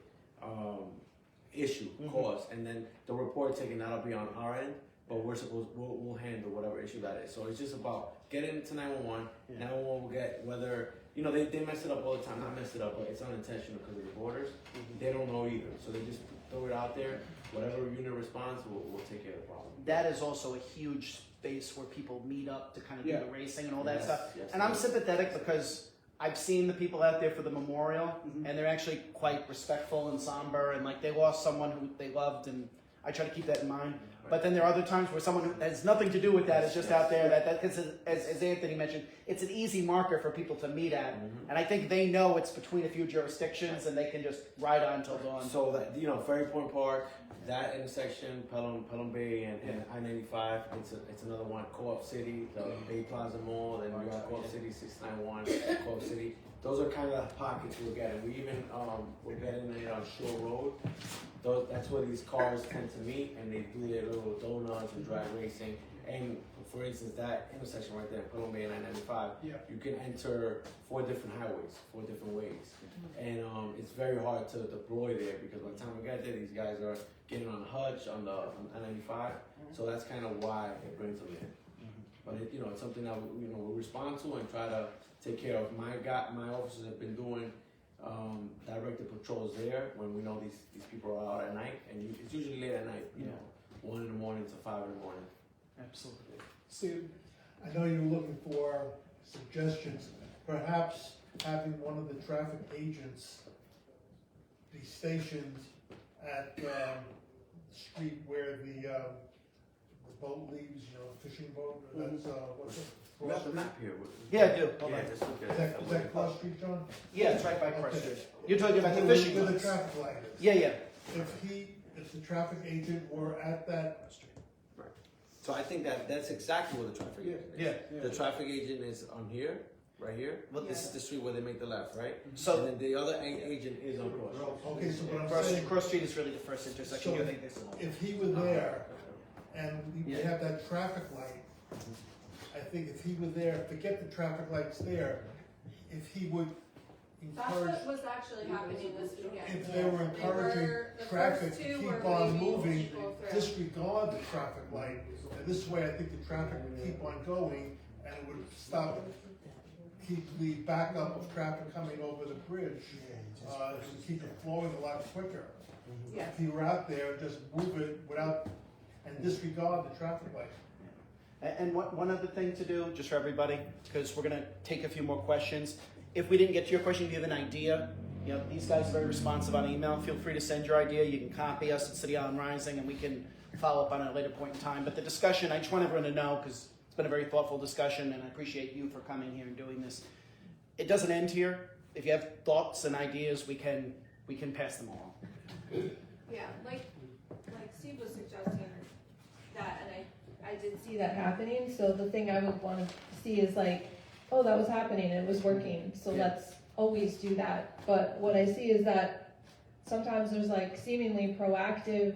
issue, cause, and then the report taken, that'll be on our end, but we'll handle whatever issue that is. So it's just about getting to 911, 911 will get whether, you know, they mess it up all the time, not mess it up, but it's unintentional because of the borders. They don't know either, so they just throw it out there, whatever unit responds, we'll take care of the problem. That is also a huge space where people meet up to kind of do the racing and all that stuff. Yes, and I'm sympathetic because I've seen the people out there for the memorial, and they're actually quite respectful and somber, and like they lost someone who they loved, and I try to keep that in mind. But then there are other times where someone who has nothing to do with that is just out there. That because as Anthony mentioned, it's an easy marker for people to meet at, and I think they know it's between a few jurisdictions, and they can just ride on until dawn. So that, you know, Ferry Point Park, that intersection, Pelham Bay and I-95, it's another one. Co-op City, the Bay Plaza Mall, then we got Co-op City 691, Co-op City. Those are kind of the pockets we're getting. We even we're getting it on Shore Road. That's where these cars tend to meet, and they do their little donuts and drag racing. And for instance, that intersection right there, Pelham Bay and I-95, you can enter 4 different highways, 4 different ways, and it's very hard to deploy there because by the time we get there, these guys are getting on Hutch on I-95. So that's kind of why it brings them in. But you know, it's something that we respond to and try to take care of. My officers have been doing directed patrols there when we know these people are out at night, and it's usually late at night. You know, 1 in the morning to 5 in the morning. Absolutely. Steve, I know you're looking for suggestions. Perhaps having one of the traffic agents be stationed at the street where the boat leaves, you know, fishing boat, or that's, what's it? We have the map here. Yeah, I do. Hold Yeah, on. just look at Is that Cross Street, John? Yeah, it's right by Cross Okay. Street. You're talking about the Where fishing the boats. traffic light is. Yeah. If the traffic agent were at that, So I think that's exactly what the traffic agent is. Yeah. The traffic agent is on here, right here. Well, This is the street where they make the left, right? So- and then the other agent is on Cross Street. okay, so what I'm saying, Cross Street is really the first intersection. So You think this? if he were there and we have that traffic light, I think if he were there, forget the traffic lights there, if he would That's encourage, what was actually happening this weekend. if they were encouraging the traffic first to two keep were on waving moving, people through. disregard the traffic light. And this way, I think the traffic would keep on going and it would stop, keep the backup of traffic coming over the bridge, to keep it flowing a lot quicker. Yeah. If you were out there, just move it without, and disregard the traffic light. And one other thing to do, just for everybody, because we're gonna take a few more questions. If we didn't get to your question, if you have an idea, you know, these guys are very responsive on email. Feel free to send your idea. You can copy us at City Island Rising, and we can follow up on it at a later point in time. But the discussion, I just want everyone to know, because it's been a very thoughtful discussion, and I appreciate you for coming here and doing this. It doesn't end here. If you have thoughts and ideas, we can pass them along. Yeah, like Steve was suggesting that, and I did see that happening, so the thing I would want to see is like, oh, that was happening, and it was working, so let's always do that. But what I see is that sometimes there's like seemingly proactive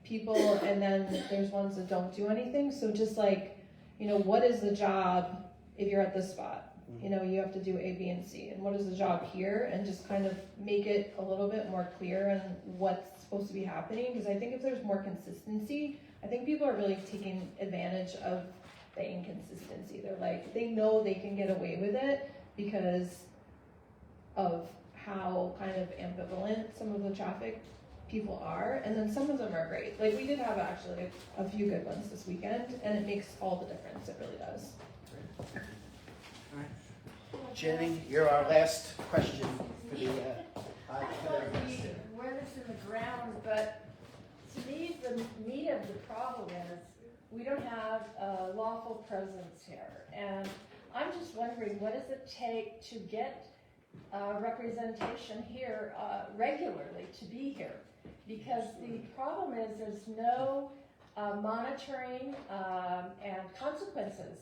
people, and then there's ones that don't do anything, so just like, you know, what is the job if you're at this spot? You know, you have to do A, B, and C, and what is the job here, and just kind of make it a little bit more clear on what's supposed to be happening, because I think if there's more consistency, I think people are really taking advantage of the inconsistency. They're like, they know they can get away with it because of how kind of ambivalent some of the traffic people are, and then some of them are great. Like, we did have actually a few good ones this weekend, and it makes all the difference, it really does. Jenny, you're our last question for the. I thought the weather's in the ground, but to me, the meat of the problem is we don't have a lawful presence here. And I'm just wondering, what does it take to get representation here regularly to be here? Because the problem is there's no monitoring and consequences.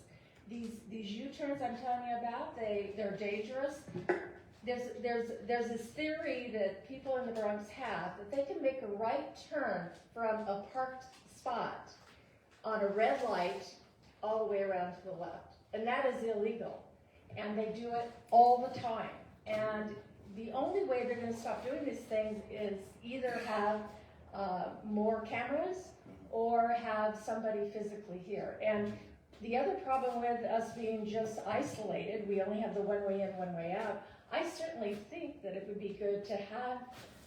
These U-turns I'm telling you about, they're dangerous. There's this theory that people in the Bronx have that they can make a right turn from a parked spot on a red light all the way around to the left. And that is illegal. And they do it all the time. And the only way they're going to stop doing these things is either have more cameras or have somebody physically here. And the other problem with us being just isolated, we only have the one way in, one way out. I certainly think that it would be good to have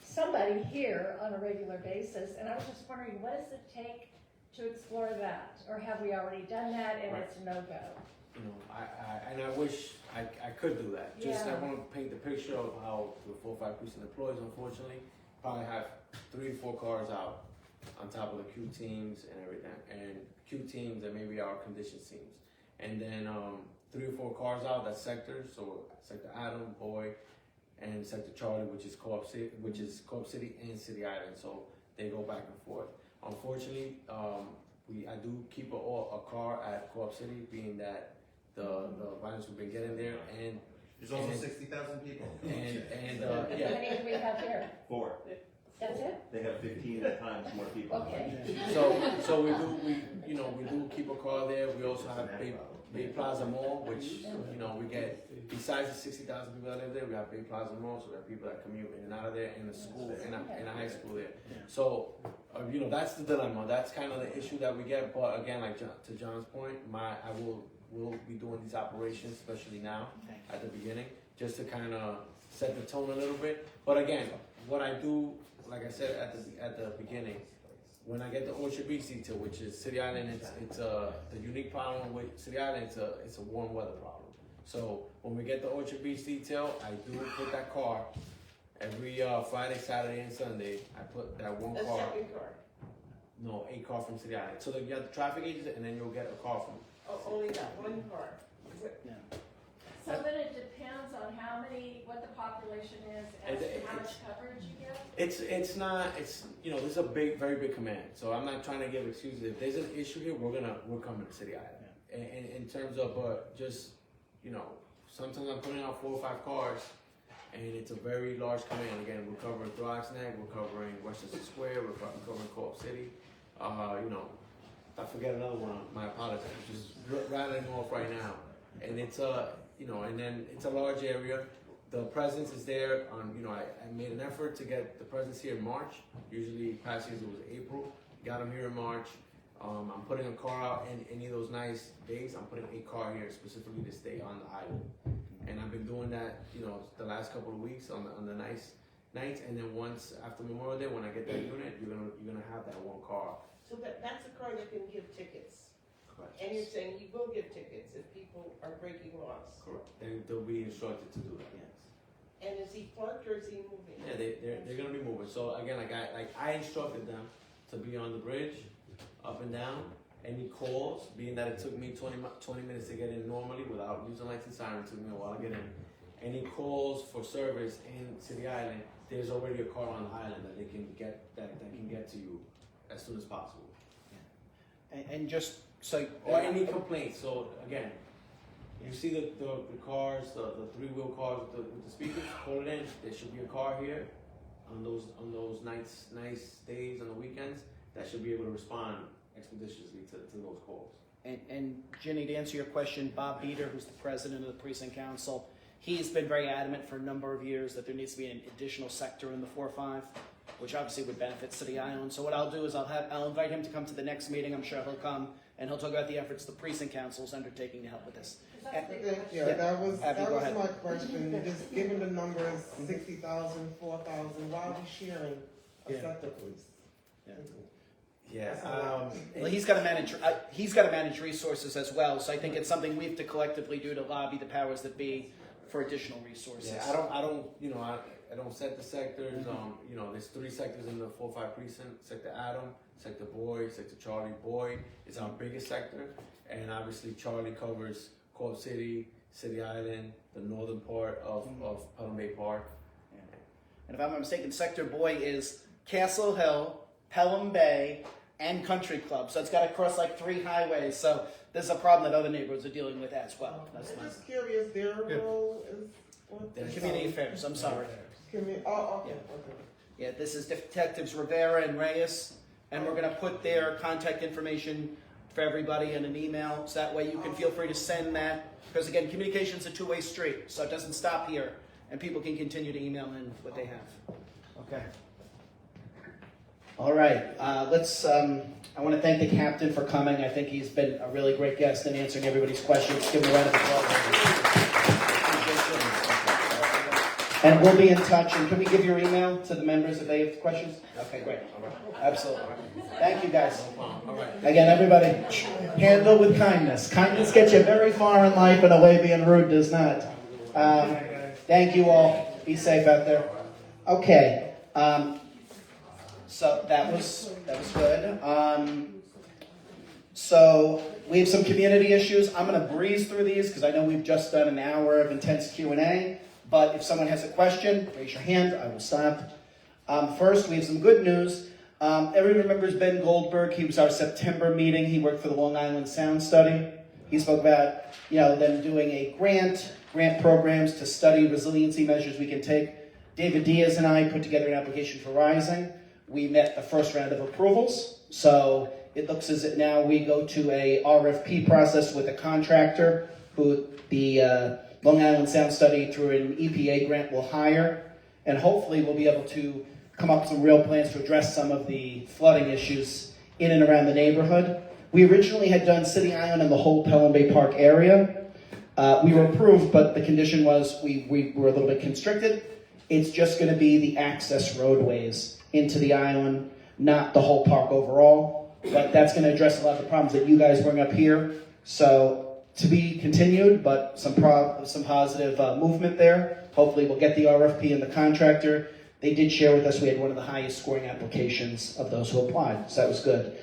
somebody here on a regular basis. And I was just wondering, what does it take to explore that? Or have we already done that and Right. it's a no-go? You know, I wish I could do that. Just I Yeah. want to paint the picture of how the 4-5 precinct employees, unfortunately, probably have 3 or 4 cars out on top of the Q teams and everything, and Q teams and maybe our conditions teams, and then 3 or 4 cars out. That's sectors, so Sector Adam, Boy, and Sector Charlie, which is Co-op City and City Island. So they go back and forth. Unfortunately, I do keep a car at Co-op City, being that the violence we've been getting there, and There's also 60,000 people. and How yeah. many do we have here? 4. That's it? They have 15 times more people. Okay. So we do keep a car there. We also have Bay Plaza Mall, which we get, besides the 60,000 people that live there, we have Bay Plaza Mall, so we have people that commute in and out of there, in the school, in a high school there. So that's the dilemma. That's kind of the issue that we get. But again, like to John's point, I will be doing these operations, especially now at the beginning, just to kind of set the tone a little bit. But again, what I do, like I said at the beginning, when I get the Orchard Beach detail, which is City Island, it's the unique problem with City Island. It's a warm weather problem. So when we get the Orchard Beach detail, I do put that car every Friday, Saturday, and Sunday. I put that one A car. second car. No, a car from City Island. So you have the traffic agents, and then you'll get a car from. Oh, only that one car. So then it depends on what the population is and how much coverage you get? It's not, this is a very big command. So I'm not trying to give excuses. If there's an issue here, we're coming to City Island. And in terms of sometimes I'm putting out 4 or 5 cars, and it's a very large command. Again, we're covering Throgs Neck, we're covering Westchester Square, we're covering Co-op City. I forget another one. My apologies. Just rattling off right now, and it's and then it's a large area. The presence is there. I made an effort to get the presence here in March. Usually past years it was April. Got them here in March. I'm putting a car out in any of those nice days. I'm putting a car here specifically to stay on the island, and I've been doing that. The last couple of weeks on the nice nights, and then once after Memorial Day, when I get that unit, you're gonna have that one car. So that's a car that can give tickets. Correct. And you're saying you will give tickets if people are breaking laws. Correct. They'll be instructed to do that. Yes. And is he parked or is he moving? Yeah, they're gonna be moving. So again, I instructed them to be on the bridge, up and down. Any calls, being that it took me 20 minutes to get in normally without using lights and sirens, it took me a while to get in. Any calls for service in City Island, there's already a car on the island that they can get that can get to you as soon as possible. And just so. Or any complaints. So again, you see the cars, the 3-wheel cars with the speakers. Call it in. There should be a car here on those nice days on the weekends that should be able to respond expeditiously to those calls. And Ginny, to answer your question, Bob Beater, who's the president of the Precinct Council, he's been very adamant for a number of years that there needs to be an additional sector in the 4-5, which obviously would benefit City Island. So what I'll do is I'll invite him to come to the next meeting. I'm sure he'll come, and he'll talk about the efforts the Precinct Council is undertaking to help with this. That was Abby, go ahead. my question. Just given the numbers, 60,000, 4,000, why are we sharing a sector, please? Well, he's got to manage resources as well. So I think it's something we have to collectively do to lobby the powers that be for additional resources. Yeah, I don't. I don't set the sectors. You know, there's 3 sectors in the 4-5 precinct: Sector Adam, Sector Boyd, Sector Charlie. Boyd is our biggest sector, and obviously Charlie covers Corp City, City Island, the northern part of Pelham Bay Park. And if I'm not mistaken, Sector Boy is Castle Hill, Pelham Bay, and Country Club. So it's got to cross like 3 highways. So this is a problem that other neighborhoods are dealing with as well. That's I'm just curious, their role is what? Community Affairs, I'm sorry. Oh, okay, Yeah. okay. Yeah, this is Detectives Rivera and Reyes, and we're going to put their contact information for everybody in an email, so that way you can feel free to send that. Because again, communication's a 2-way street, so it doesn't stop here, and people can continue to email in what they have. Okay. All right, I want to thank the captain for coming. I think he's been a really great guest and answering everybody's questions. Give him a round of applause. And we'll be in touch. And can we give your email to the members if they have questions? Okay, great. Absolutely. Thank you, guys. Again, everybody, handle with kindness. Kindness gets you very far in life, and a way being rude does not. Thank you all. Be safe out there. Okay. So that was good. So we have some community issues. I'm going to breeze through these because I know we've just done an hour of intense Q&A. But if someone has a question, raise your hand. I will stop. First, we have some good news. Everyone remembers Ben Goldberg. He was our September meeting. He worked for the Long Island Sound Study. He spoke about, them doing a grant programs to study resiliency measures we can take. David Diaz and I put together an application for Rising. We met the first round of approvals. So it looks as if now we go to a RFP process with a contractor who the Long Island Sound Study through an EPA grant will hire. And hopefully we'll be able to come up with some real plans to address some of the flooding issues in and around the neighborhood. We originally had done City Island and the whole Pelham Bay Park area. We were approved, but the condition was we were a little bit constricted. It's just going to be the access roadways into the island, not the whole park overall. But that's going to address a lot of the problems that you guys bring up here. So to be continued, but some positive movement there. Hopefully we'll get the RFP and the contractor. They did share with us we had one of the highest scoring applications of those who applied, so that was good.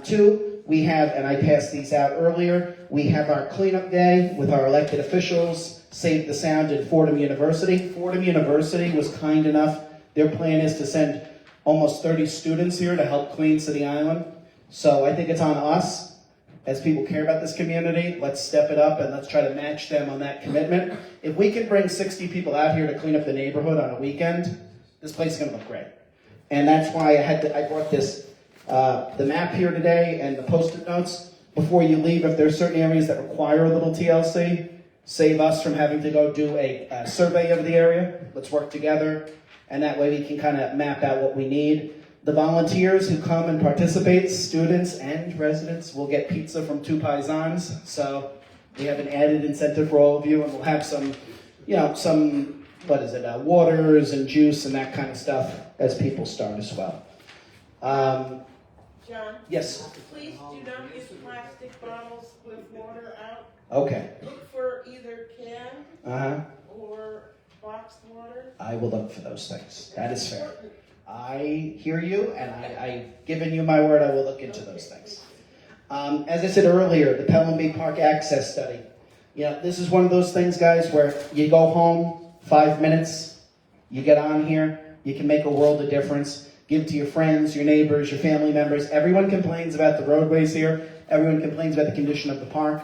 2, we have, and I passed these out earlier, we have our cleanup day with our elected officials, Save the Sound at Fordham University. Fordham University was kind enough. Their plan is to send almost 30 students here to help clean City Island. So I think it's on us, as people care about this community. Let's step it up and let's try to match them on that commitment. If we can bring 60 people out here to clean up the neighborhood on a weekend, this place is going to look great. And that's why I brought this, the map here today and the post-it notes. Before you leave, if there's certain areas that require a little TLC, save us from having to go do a survey of the area. Let's work together, and that way we can kind of map out what we need. The volunteers who come and participate, students and residents, will get pizza from 2 Paisans. So we have an added incentive for all of you, and we'll have some, waters and juice and that kind of stuff as people start as well. John? Yes? Please do not use plastic bottles with water out. Okay. Look for either can or boxed water. I will look for those things. That is fair. I hear you, and I've given you my word I will look into those things. As I said earlier, the Pelham Bay Park Access Study. This is one of those things, guys, where you go home, 5 minutes, you get on here, you can make a world of difference. Give it to your friends, your neighbors, your family members. Everyone complains about the roadways here. Everyone complains about the condition of the park.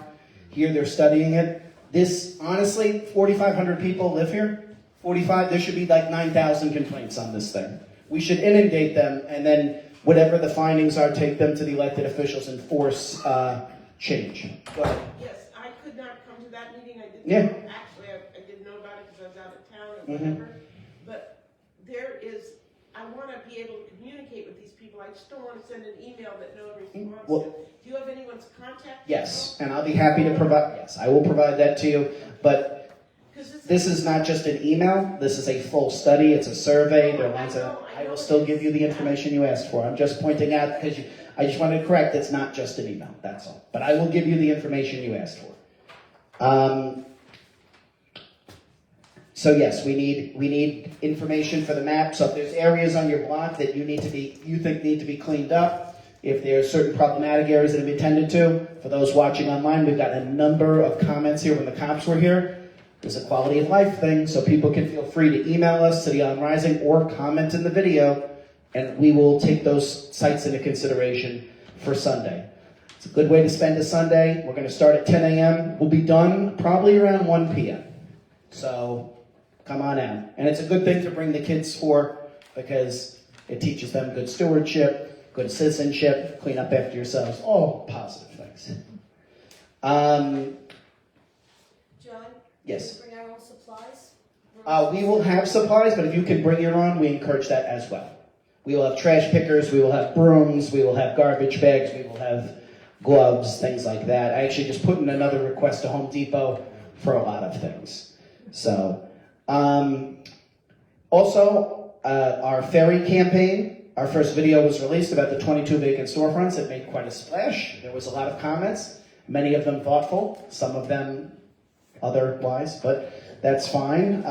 Here they're studying it. This, honestly, 4,500 people live here. 45, there should be like 9,000 complaints on this thing. We should inundate them, and then whatever the findings are, take them to the elected officials and force change. Go ahead. Yes, I could not come to that meeting. I didn't know. Actually, I didn't know about it because I was out of town or whatever. But I want to be able to communicate with these people. I just don't want to send an email that no one responds to. Do you have anyone's contact? Yes, and I'll be happy to provide, yes, I will provide that to you. But this is not just an email. This is a full study. It's a survey. I will still give you the information you asked for. I'm just pointing out because I just wanted to correct it's not just an email. That's all. But I will give you the information you asked for. So yes, we need information for the map. So if there's areas on your block that you think need to be cleaned up, if there are certain problematic areas that have been tended to, for those watching online, we've got a number of comments here when the cops were here. There's a quality of life thing, so people can feel free to email us, City on Rising, or comment in the video, and we will take those sites into consideration for Sunday. It's a good way to spend a Sunday. We're going to start at 10 a.m. We'll be done probably around 1 p.m. So come on out. And it's a good thing to bring the kids for, because it teaches them good stewardship, good citizenship, clean up after yourselves, all positive things. John? Yes. Bring our own supplies? We will have supplies, but if you can bring your own, we encourage that as well. We will have trash pickers, we will have brooms, we will have garbage bags, we will have gloves, things like that. I actually just put in another request to Home Depot for a lot of things. So, also, our ferry campaign, our first video was released about the 22 vacant storefronts. It made quite a splash. There was a lot of comments, many of them thoughtful, some of them otherwise, but that's fine.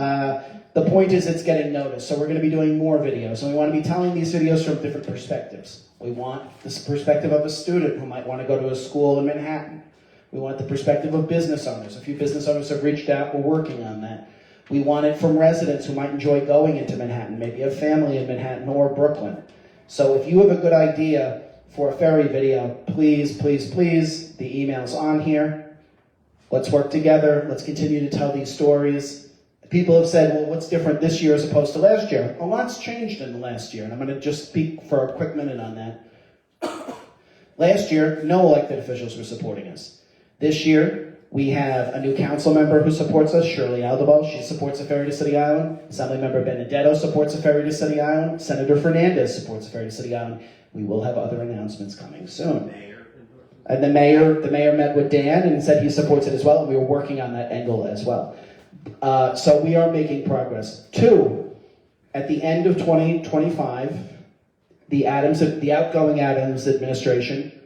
The point is it's getting noticed, so we're going to be doing more videos, and we want to be telling these videos from different perspectives. We want this perspective of a student who might want to go to a school in Manhattan. We want the perspective of business owners. A few business owners have reached out. We're working on that. We want it from residents who might enjoy going into Manhattan, maybe a family in Manhattan or Brooklyn. So if you have a good idea for a ferry video, please, please, please, the email's on here. Let's work together. Let's continue to tell these stories. People have said, well, what's different this year as opposed to last year? A lot's changed in the last year, and I'm going to just speak for a quick minute on that. Last year, no elected officials were supporting us. This year, we have a new council member who supports us, Shirley Aldebal. She supports a ferry to City Island. Assemblymember Benedetto supports a ferry to City Island. Senator Fernandez supports a ferry to City Island. We will have other announcements coming soon. And the mayor met with Dan and said he supports it as well, and we were working on that angle as well. So we are making progress. 2, at the end of 2025, the outgoing Adams administration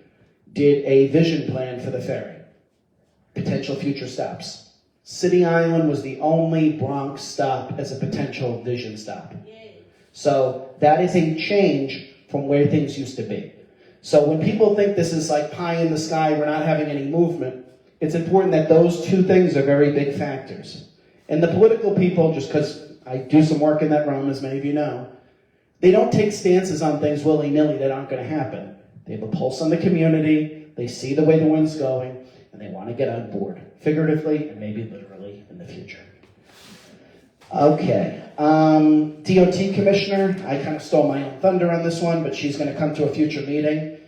did a vision plan for the ferry. Potential future stops. City Island was the only Bronx stop as a potential vision stop. So that is a change from where things used to be. So when people think this is like pie in the sky, we're not having any movement, it's important that those two things are very big factors. And the political people, just because I do some work in that realm, as many of you know, they don't take stances on things willy-nilly that aren't going to happen. They have a pulse on the community, they see the way the wind's going, and they want to get on board, figuratively and maybe literally in the future. Okay, DOT Commissioner, I kind of stole my own thunder on this one, but she's going to come to a future meeting.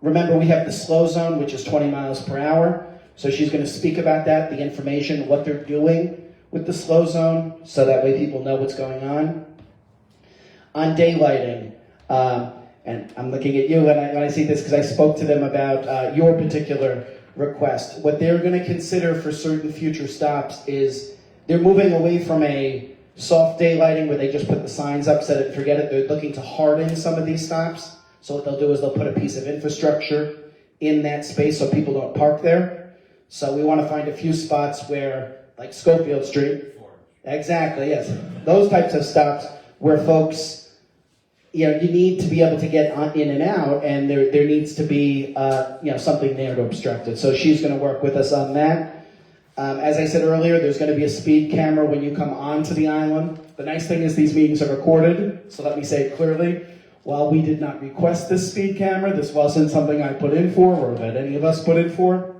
Remember, we have the slow zone, which is 20 miles per hour. So she's going to speak about that, the information, what they're doing with the slow zone, so that way people know what's going on. On daylighting, and I'm looking at you when I see this because I spoke to them about your particular request. What they're going to consider for certain future stops is they're moving away from a soft daylighting where they just put the signs up, set it and forget it. They're looking to harden some of these stops. So what they'll do is they'll put a piece of infrastructure in that space so people don't park there. So we want to find a few spots where, like Schofield Street. Exactly, yes. Those types of stops where folks, you need to be able to get in and out, and there needs to be, something there to obstruct it. So she's going to work with us on that. As I said earlier, there's going to be a speed camera when you come onto the island. The nice thing is these meetings are recorded, so let me say it clearly. While we did not request this speed camera, this wasn't something I put in for or that any of us put in for.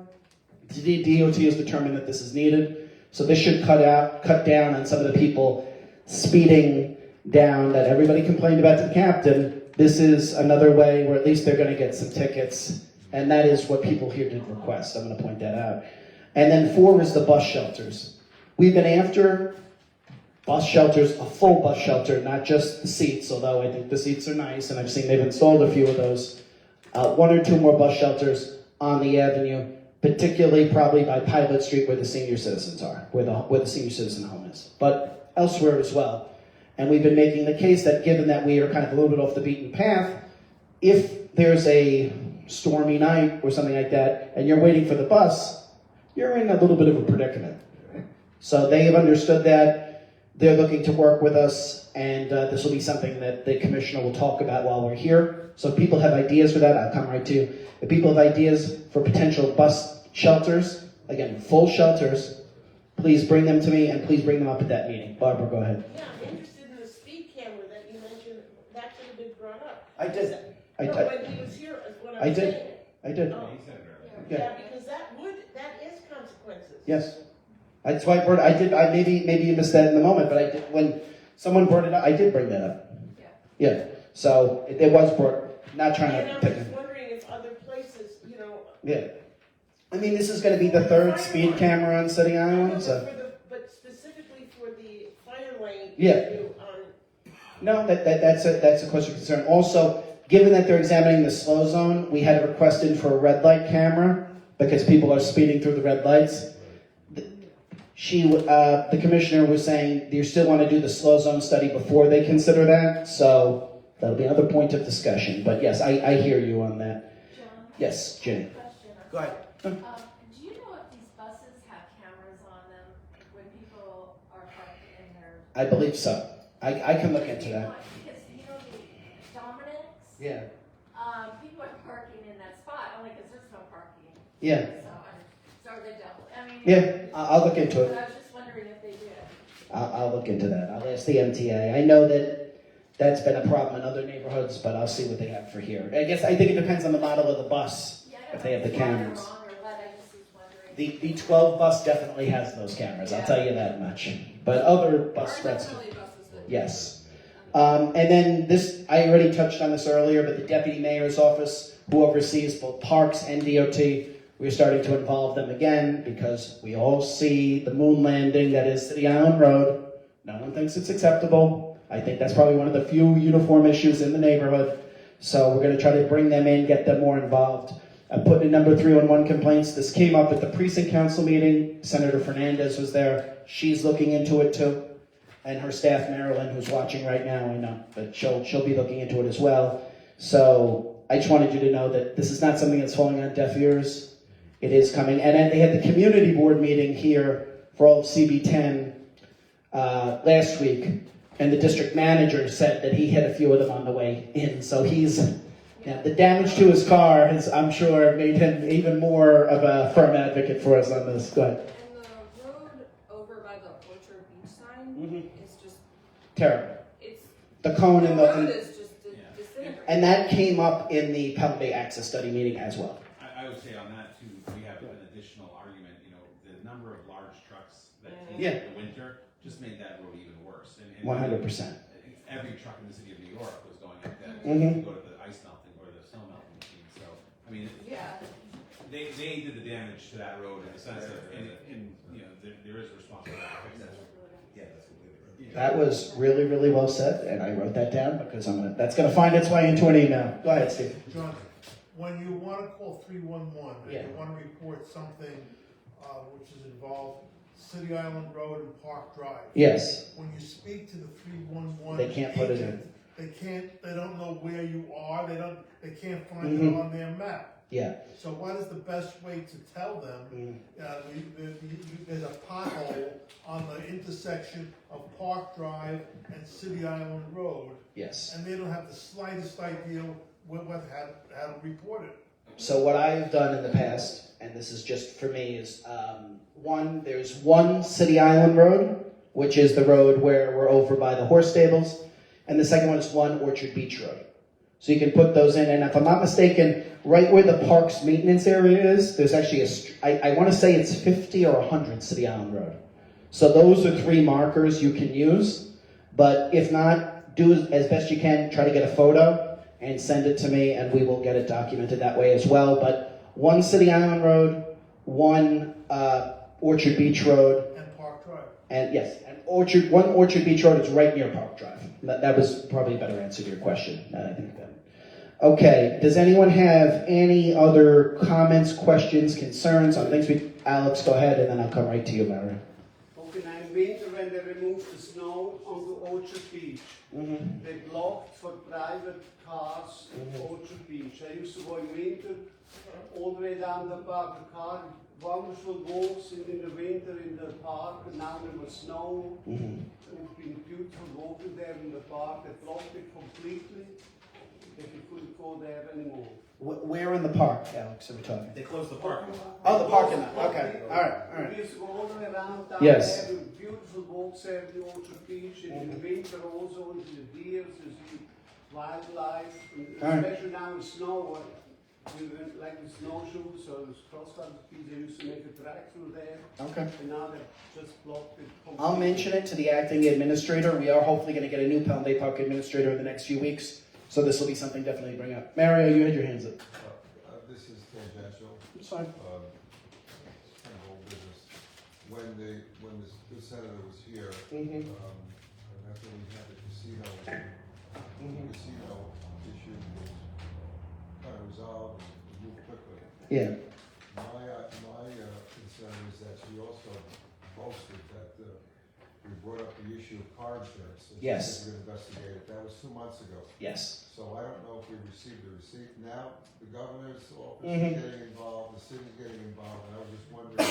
The DOT has determined that this is needed, so this should cut down on some of the people speeding down that everybody complained about to the captain. This is another way where at least they're going to get some tickets, and that is what people here did request. I'm going to point that out. And then 4 is the bus shelters. We've been after bus shelters, a full bus shelter, not just the seats, although I think the seats are nice, and I've seen they've installed a few of those. 1 or 2 more bus shelters on the avenue, particularly probably by Pilot Street where the senior citizens are, where the senior citizen home is, but elsewhere as well. And we've been making the case that given that we are kind of a little bit off the beaten path, if there's a stormy night or something like that, and you're waiting for the bus, you're in a little bit of a predicament. So they have understood that. They're looking to work with us, and this will be something that the commissioner will talk about while we're here. So if people have ideas for that, I'll come right to you. If people have ideas for potential bus shelters, again, full shelters, please bring them to me, and please bring them up at that meeting. Barbara, go ahead. Yeah, I'm interested in the speed camera that you mentioned, that should have been brought up. I did. No, when he was here, is what I'm saying. I did. Oh. Yeah. Yeah, because that is consequences. Yes. That's why maybe you missed that in the moment, but I did, when someone brought it up, I did bring that up. Yeah. So it was brought, not trying And to I pick was it. wondering if other places, Yeah. I mean, this is going to be the third speed camera on City Island, so. but specifically for the fire lane Yeah. issue on. No, that's a question of concern. Also, given that they're examining the slow zone, we had a request in for a red light camera because people are speeding through the red lights. The commissioner was saying you still want to do the slow zone study before they consider that, so that'll be another point of discussion. But yes, I hear you on that. John? Yes, Jenny. Go ahead. Do you know if these buses have cameras on them when people are parking in their... I believe so. I can look into that. Because, the Dominic's, Yeah. people are parking in that spot, only because there's no parking. Yeah. So are they double? I mean... Yeah, I'll look into But it. I was just wondering if they did. I'll look into that. I'll ask the MTA. I know that's been a problem in other neighborhoods, but I'll see what they have for here. I think it depends on the model of the bus, if they have the cameras. The 12 bus definitely has those cameras, I'll tell you that much. But other bus routes, yes. And then this, I already touched on this earlier, but the deputy mayor's office, who oversees both parks and DOT, we're starting to involve them again because we all see the moon landing that is City Island Road. No one thinks it's acceptable. I think that's probably one of the few uniform issues in the neighborhood. So we're going to try to bring them in, get them more involved. I'm putting in number 311 complaints. This came up at the precinct council meeting. Senator Fernandez was there. She's looking into it too. And her staff, Marilyn, who's watching right now, I know, but she'll be looking into it as well. So I just wanted you to know that this is not something that's falling on deaf ears. It is coming. And then they had the community board meeting here for all of CB10 last week. And the district manager said that he hit a few of them on the way in. So the damage to his car has, I'm sure, made him even more of a firm advocate for us on this. Go ahead. And the road over by the Orchard Beach sign is just Terrible. It's The cone the and road is just disintegrating. And that came up in the Pelham Bay Access Study meeting as well. I would say on that too, we have an additional argument, the number of large trucks that came in the winter just made that road even worse. And 100%. Every truck in the city of New York was going up that to go to the ice melting or the snow melting machine. So, I mean, they did the damage to that road in the sense of, there is responsibility to fix that. Yeah, that's completely right. That was really, really well said, and I wrote that down because that's going to find its way into an email. Go ahead, Steve. John, when you want to call 311 and Yeah. you want to report something which is involved City Island Road and Park Drive. Yes. When you speak to the 311 They can't put it agent, they don't know where you are, they can't find it on their map. Yeah. So what is the best way to tell them, there's a pothole on the intersection of Park Drive and City Island Road. Yes. And they don't have the slightest idea how to report it. So what I've done in the past, and this is just for me, is there's one City Island Road, which is the road where we're over by the horse stables, and the second one is one Orchard Beach Road. So you can put those in, and if I'm not mistaken, right where the park's maintenance area is, there's actually I want to say it's 50 or 100 City Island Road. So those are 3 markers you can use, but if not, do as best you can, try to get a photo and send it to me, and we will get it documented that way as well. But one City Island Road, one Orchard Beach Road, and Park Drive. And yes, and one Orchard Beach Road is right near Park Drive. That was probably a better answer to your question. I think that. Okay, does anyone have any other comments, questions, concerns on things? Alex, go ahead, and then I'll come right to you, Larry. Okay, now in winter when they removed the snow on the Orchard Beach, they blocked for private cars in Orchard Beach. I used to go in winter all the way down the park. The car wonderful walks in the winter in the park, and now there was snow. It's been beautiful walking there in the park. They blocked it completely, that you couldn't go there anymore. Where in the park, Alex, are we talking? They closed the parking lot. Oh, the parking lot, okay, all right. We used to go all the way around down Yes. there, with beautiful walks there in the Orchard Beach, and in the winter also, into the deer, to see wildlife, and All right. especially now in snow. We went like with snowshoes, so it was cross-country ski. They used to make a track through there. Okay. And now they've just blocked it completely. I'll mention it to the acting administrator. We are hopefully going to get a new Palm Bay Park administrator in the next few weeks, so this will be something definitely to bring up. Mario, you had your hands up. This is tangential. It's fine. Kind of old business. When the senator was here, after we had the casino, the casino issue was kind of resolved and moved quickly. Yeah. My concern is that she also boasted that we brought up the issue of car insurance. And Yes. she said we're going to investigate it. That was 2 months ago. Yes. So I don't know if we received the receipt. Now the governor's office Mhm. is getting involved, the city's getting involved, and I was just wondering,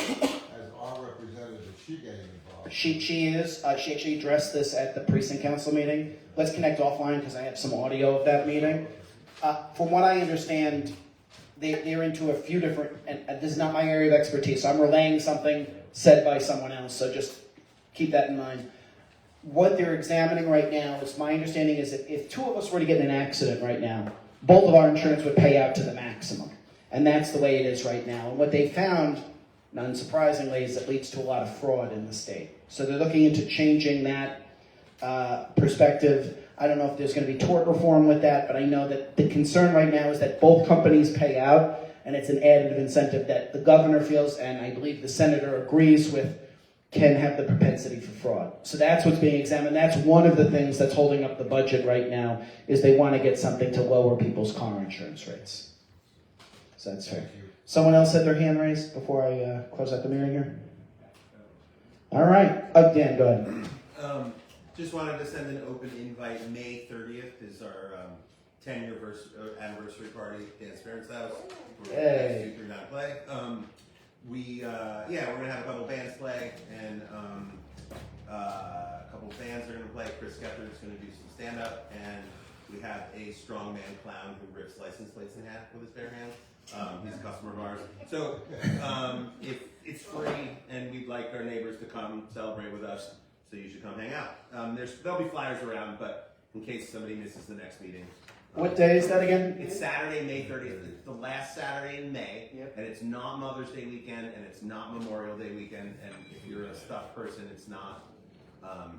as our representative, is she getting involved? She is. She actually addressed this at the precinct council meeting. Let's connect offline because I have some audio of that meeting. From what I understand, they're into a few different, and this is not my area of expertise, so I'm relaying something said by someone else, so just keep that in mind. What they're examining right now is, my understanding is that if two of us were to get in an accident right now, both of our insurance would pay out to the maximum. And that's the way it is right now. And what they found, unsurprisingly, is it leads to a lot of fraud in the state. So they're looking into changing that perspective. I don't know if there's going to be tort reform with that, but I know that the concern right now is that both companies pay out, and it's an additive incentive that the governor feels, and I believe the senator agrees with, can have the propensity for fraud. So that's what's being examined. That's one of the things that's holding up the budget right now, is they want to get something to lower people's car insurance rates. So that's fair. Someone else had their hand raised before I close out the meeting here? All right. Dan, go ahead. Just wanted to send an open invite. May 30th is our 10-year anniversary party at Dance Parents' House. We're going to 239 play. We're gonna have a couple bands play, and a couple bands are gonna play. Chris Gefford is gonna do some stand-up, and we have a strongman clown who rips license plates in half with his bare hands. He's a customer of ours. So if it's free, and we'd like our neighbors to come celebrate with us, so you should come hang out. There'll be flyers around, but in case somebody misses the next meeting. What day is that again? It's Saturday, May 30th. It's the last Saturday in May, and it's not Mother's Day weekend, and it's not Memorial Day weekend, and if you're a stuffed person, it's not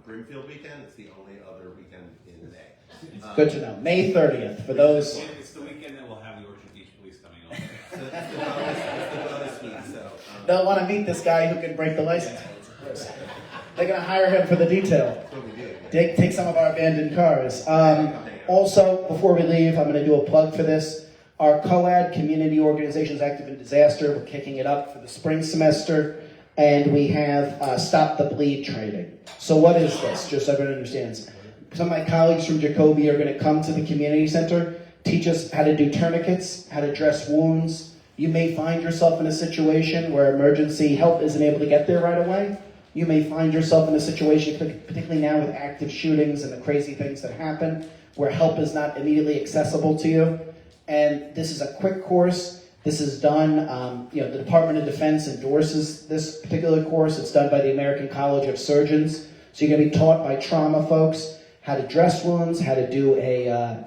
Brimfield weekend. It's the only other weekend in May. Good to know. May 30th, for those. It's the weekend that we'll have the Orchard Beach Police coming over. So it's the bonus week, so. They'll want to meet this guy who can break the license plates. They're going to hire him for the detail. Take some of our abandoned cars. Also, before we leave, I'm going to do a plug for this. Our COAD, Community Organizations Active in Disaster, we're kicking it up for the spring semester. And we have Stop the Bleed training. So what is this? Just so everyone understands. Some of my colleagues from Jacoby are going to come to the community center, teach us how to do tourniquets, how to dress wounds. You may find yourself in a situation where emergency help isn't able to get there right away. You may find yourself in a situation, particularly now with active shootings and the crazy things that happen, where help is not immediately accessible to you. And this is a quick course. This is done, the Department of Defense endorses this particular course. It's done by the American College of Surgeons. So you're going to be taught by trauma folks how to dress wounds, how to do a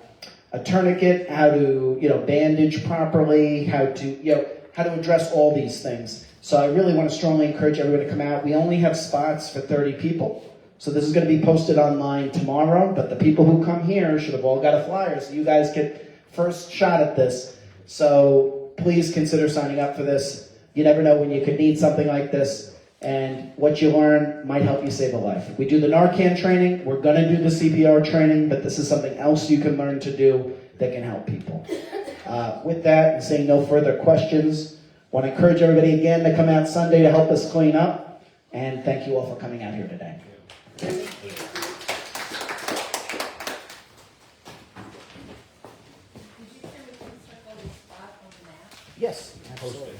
tourniquet, how to bandage properly, how to address all these things. So I really want to strongly encourage everyone to come out. We only have spots for 30 people. So this is going to be posted online tomorrow, but the people who come here should have all got a flyer, so you guys get first shot at this. So please consider signing up for this. You never know when you could need something like this, and what you learn might help you save a life. We do the Narcan training, we're going to do the CPR training, but this is something else you can learn to do that can help people. With that, and seeing no further questions, I want to encourage everybody again to come out Sunday to help us clean up, and thank you all for coming out here today. Yes, absolutely.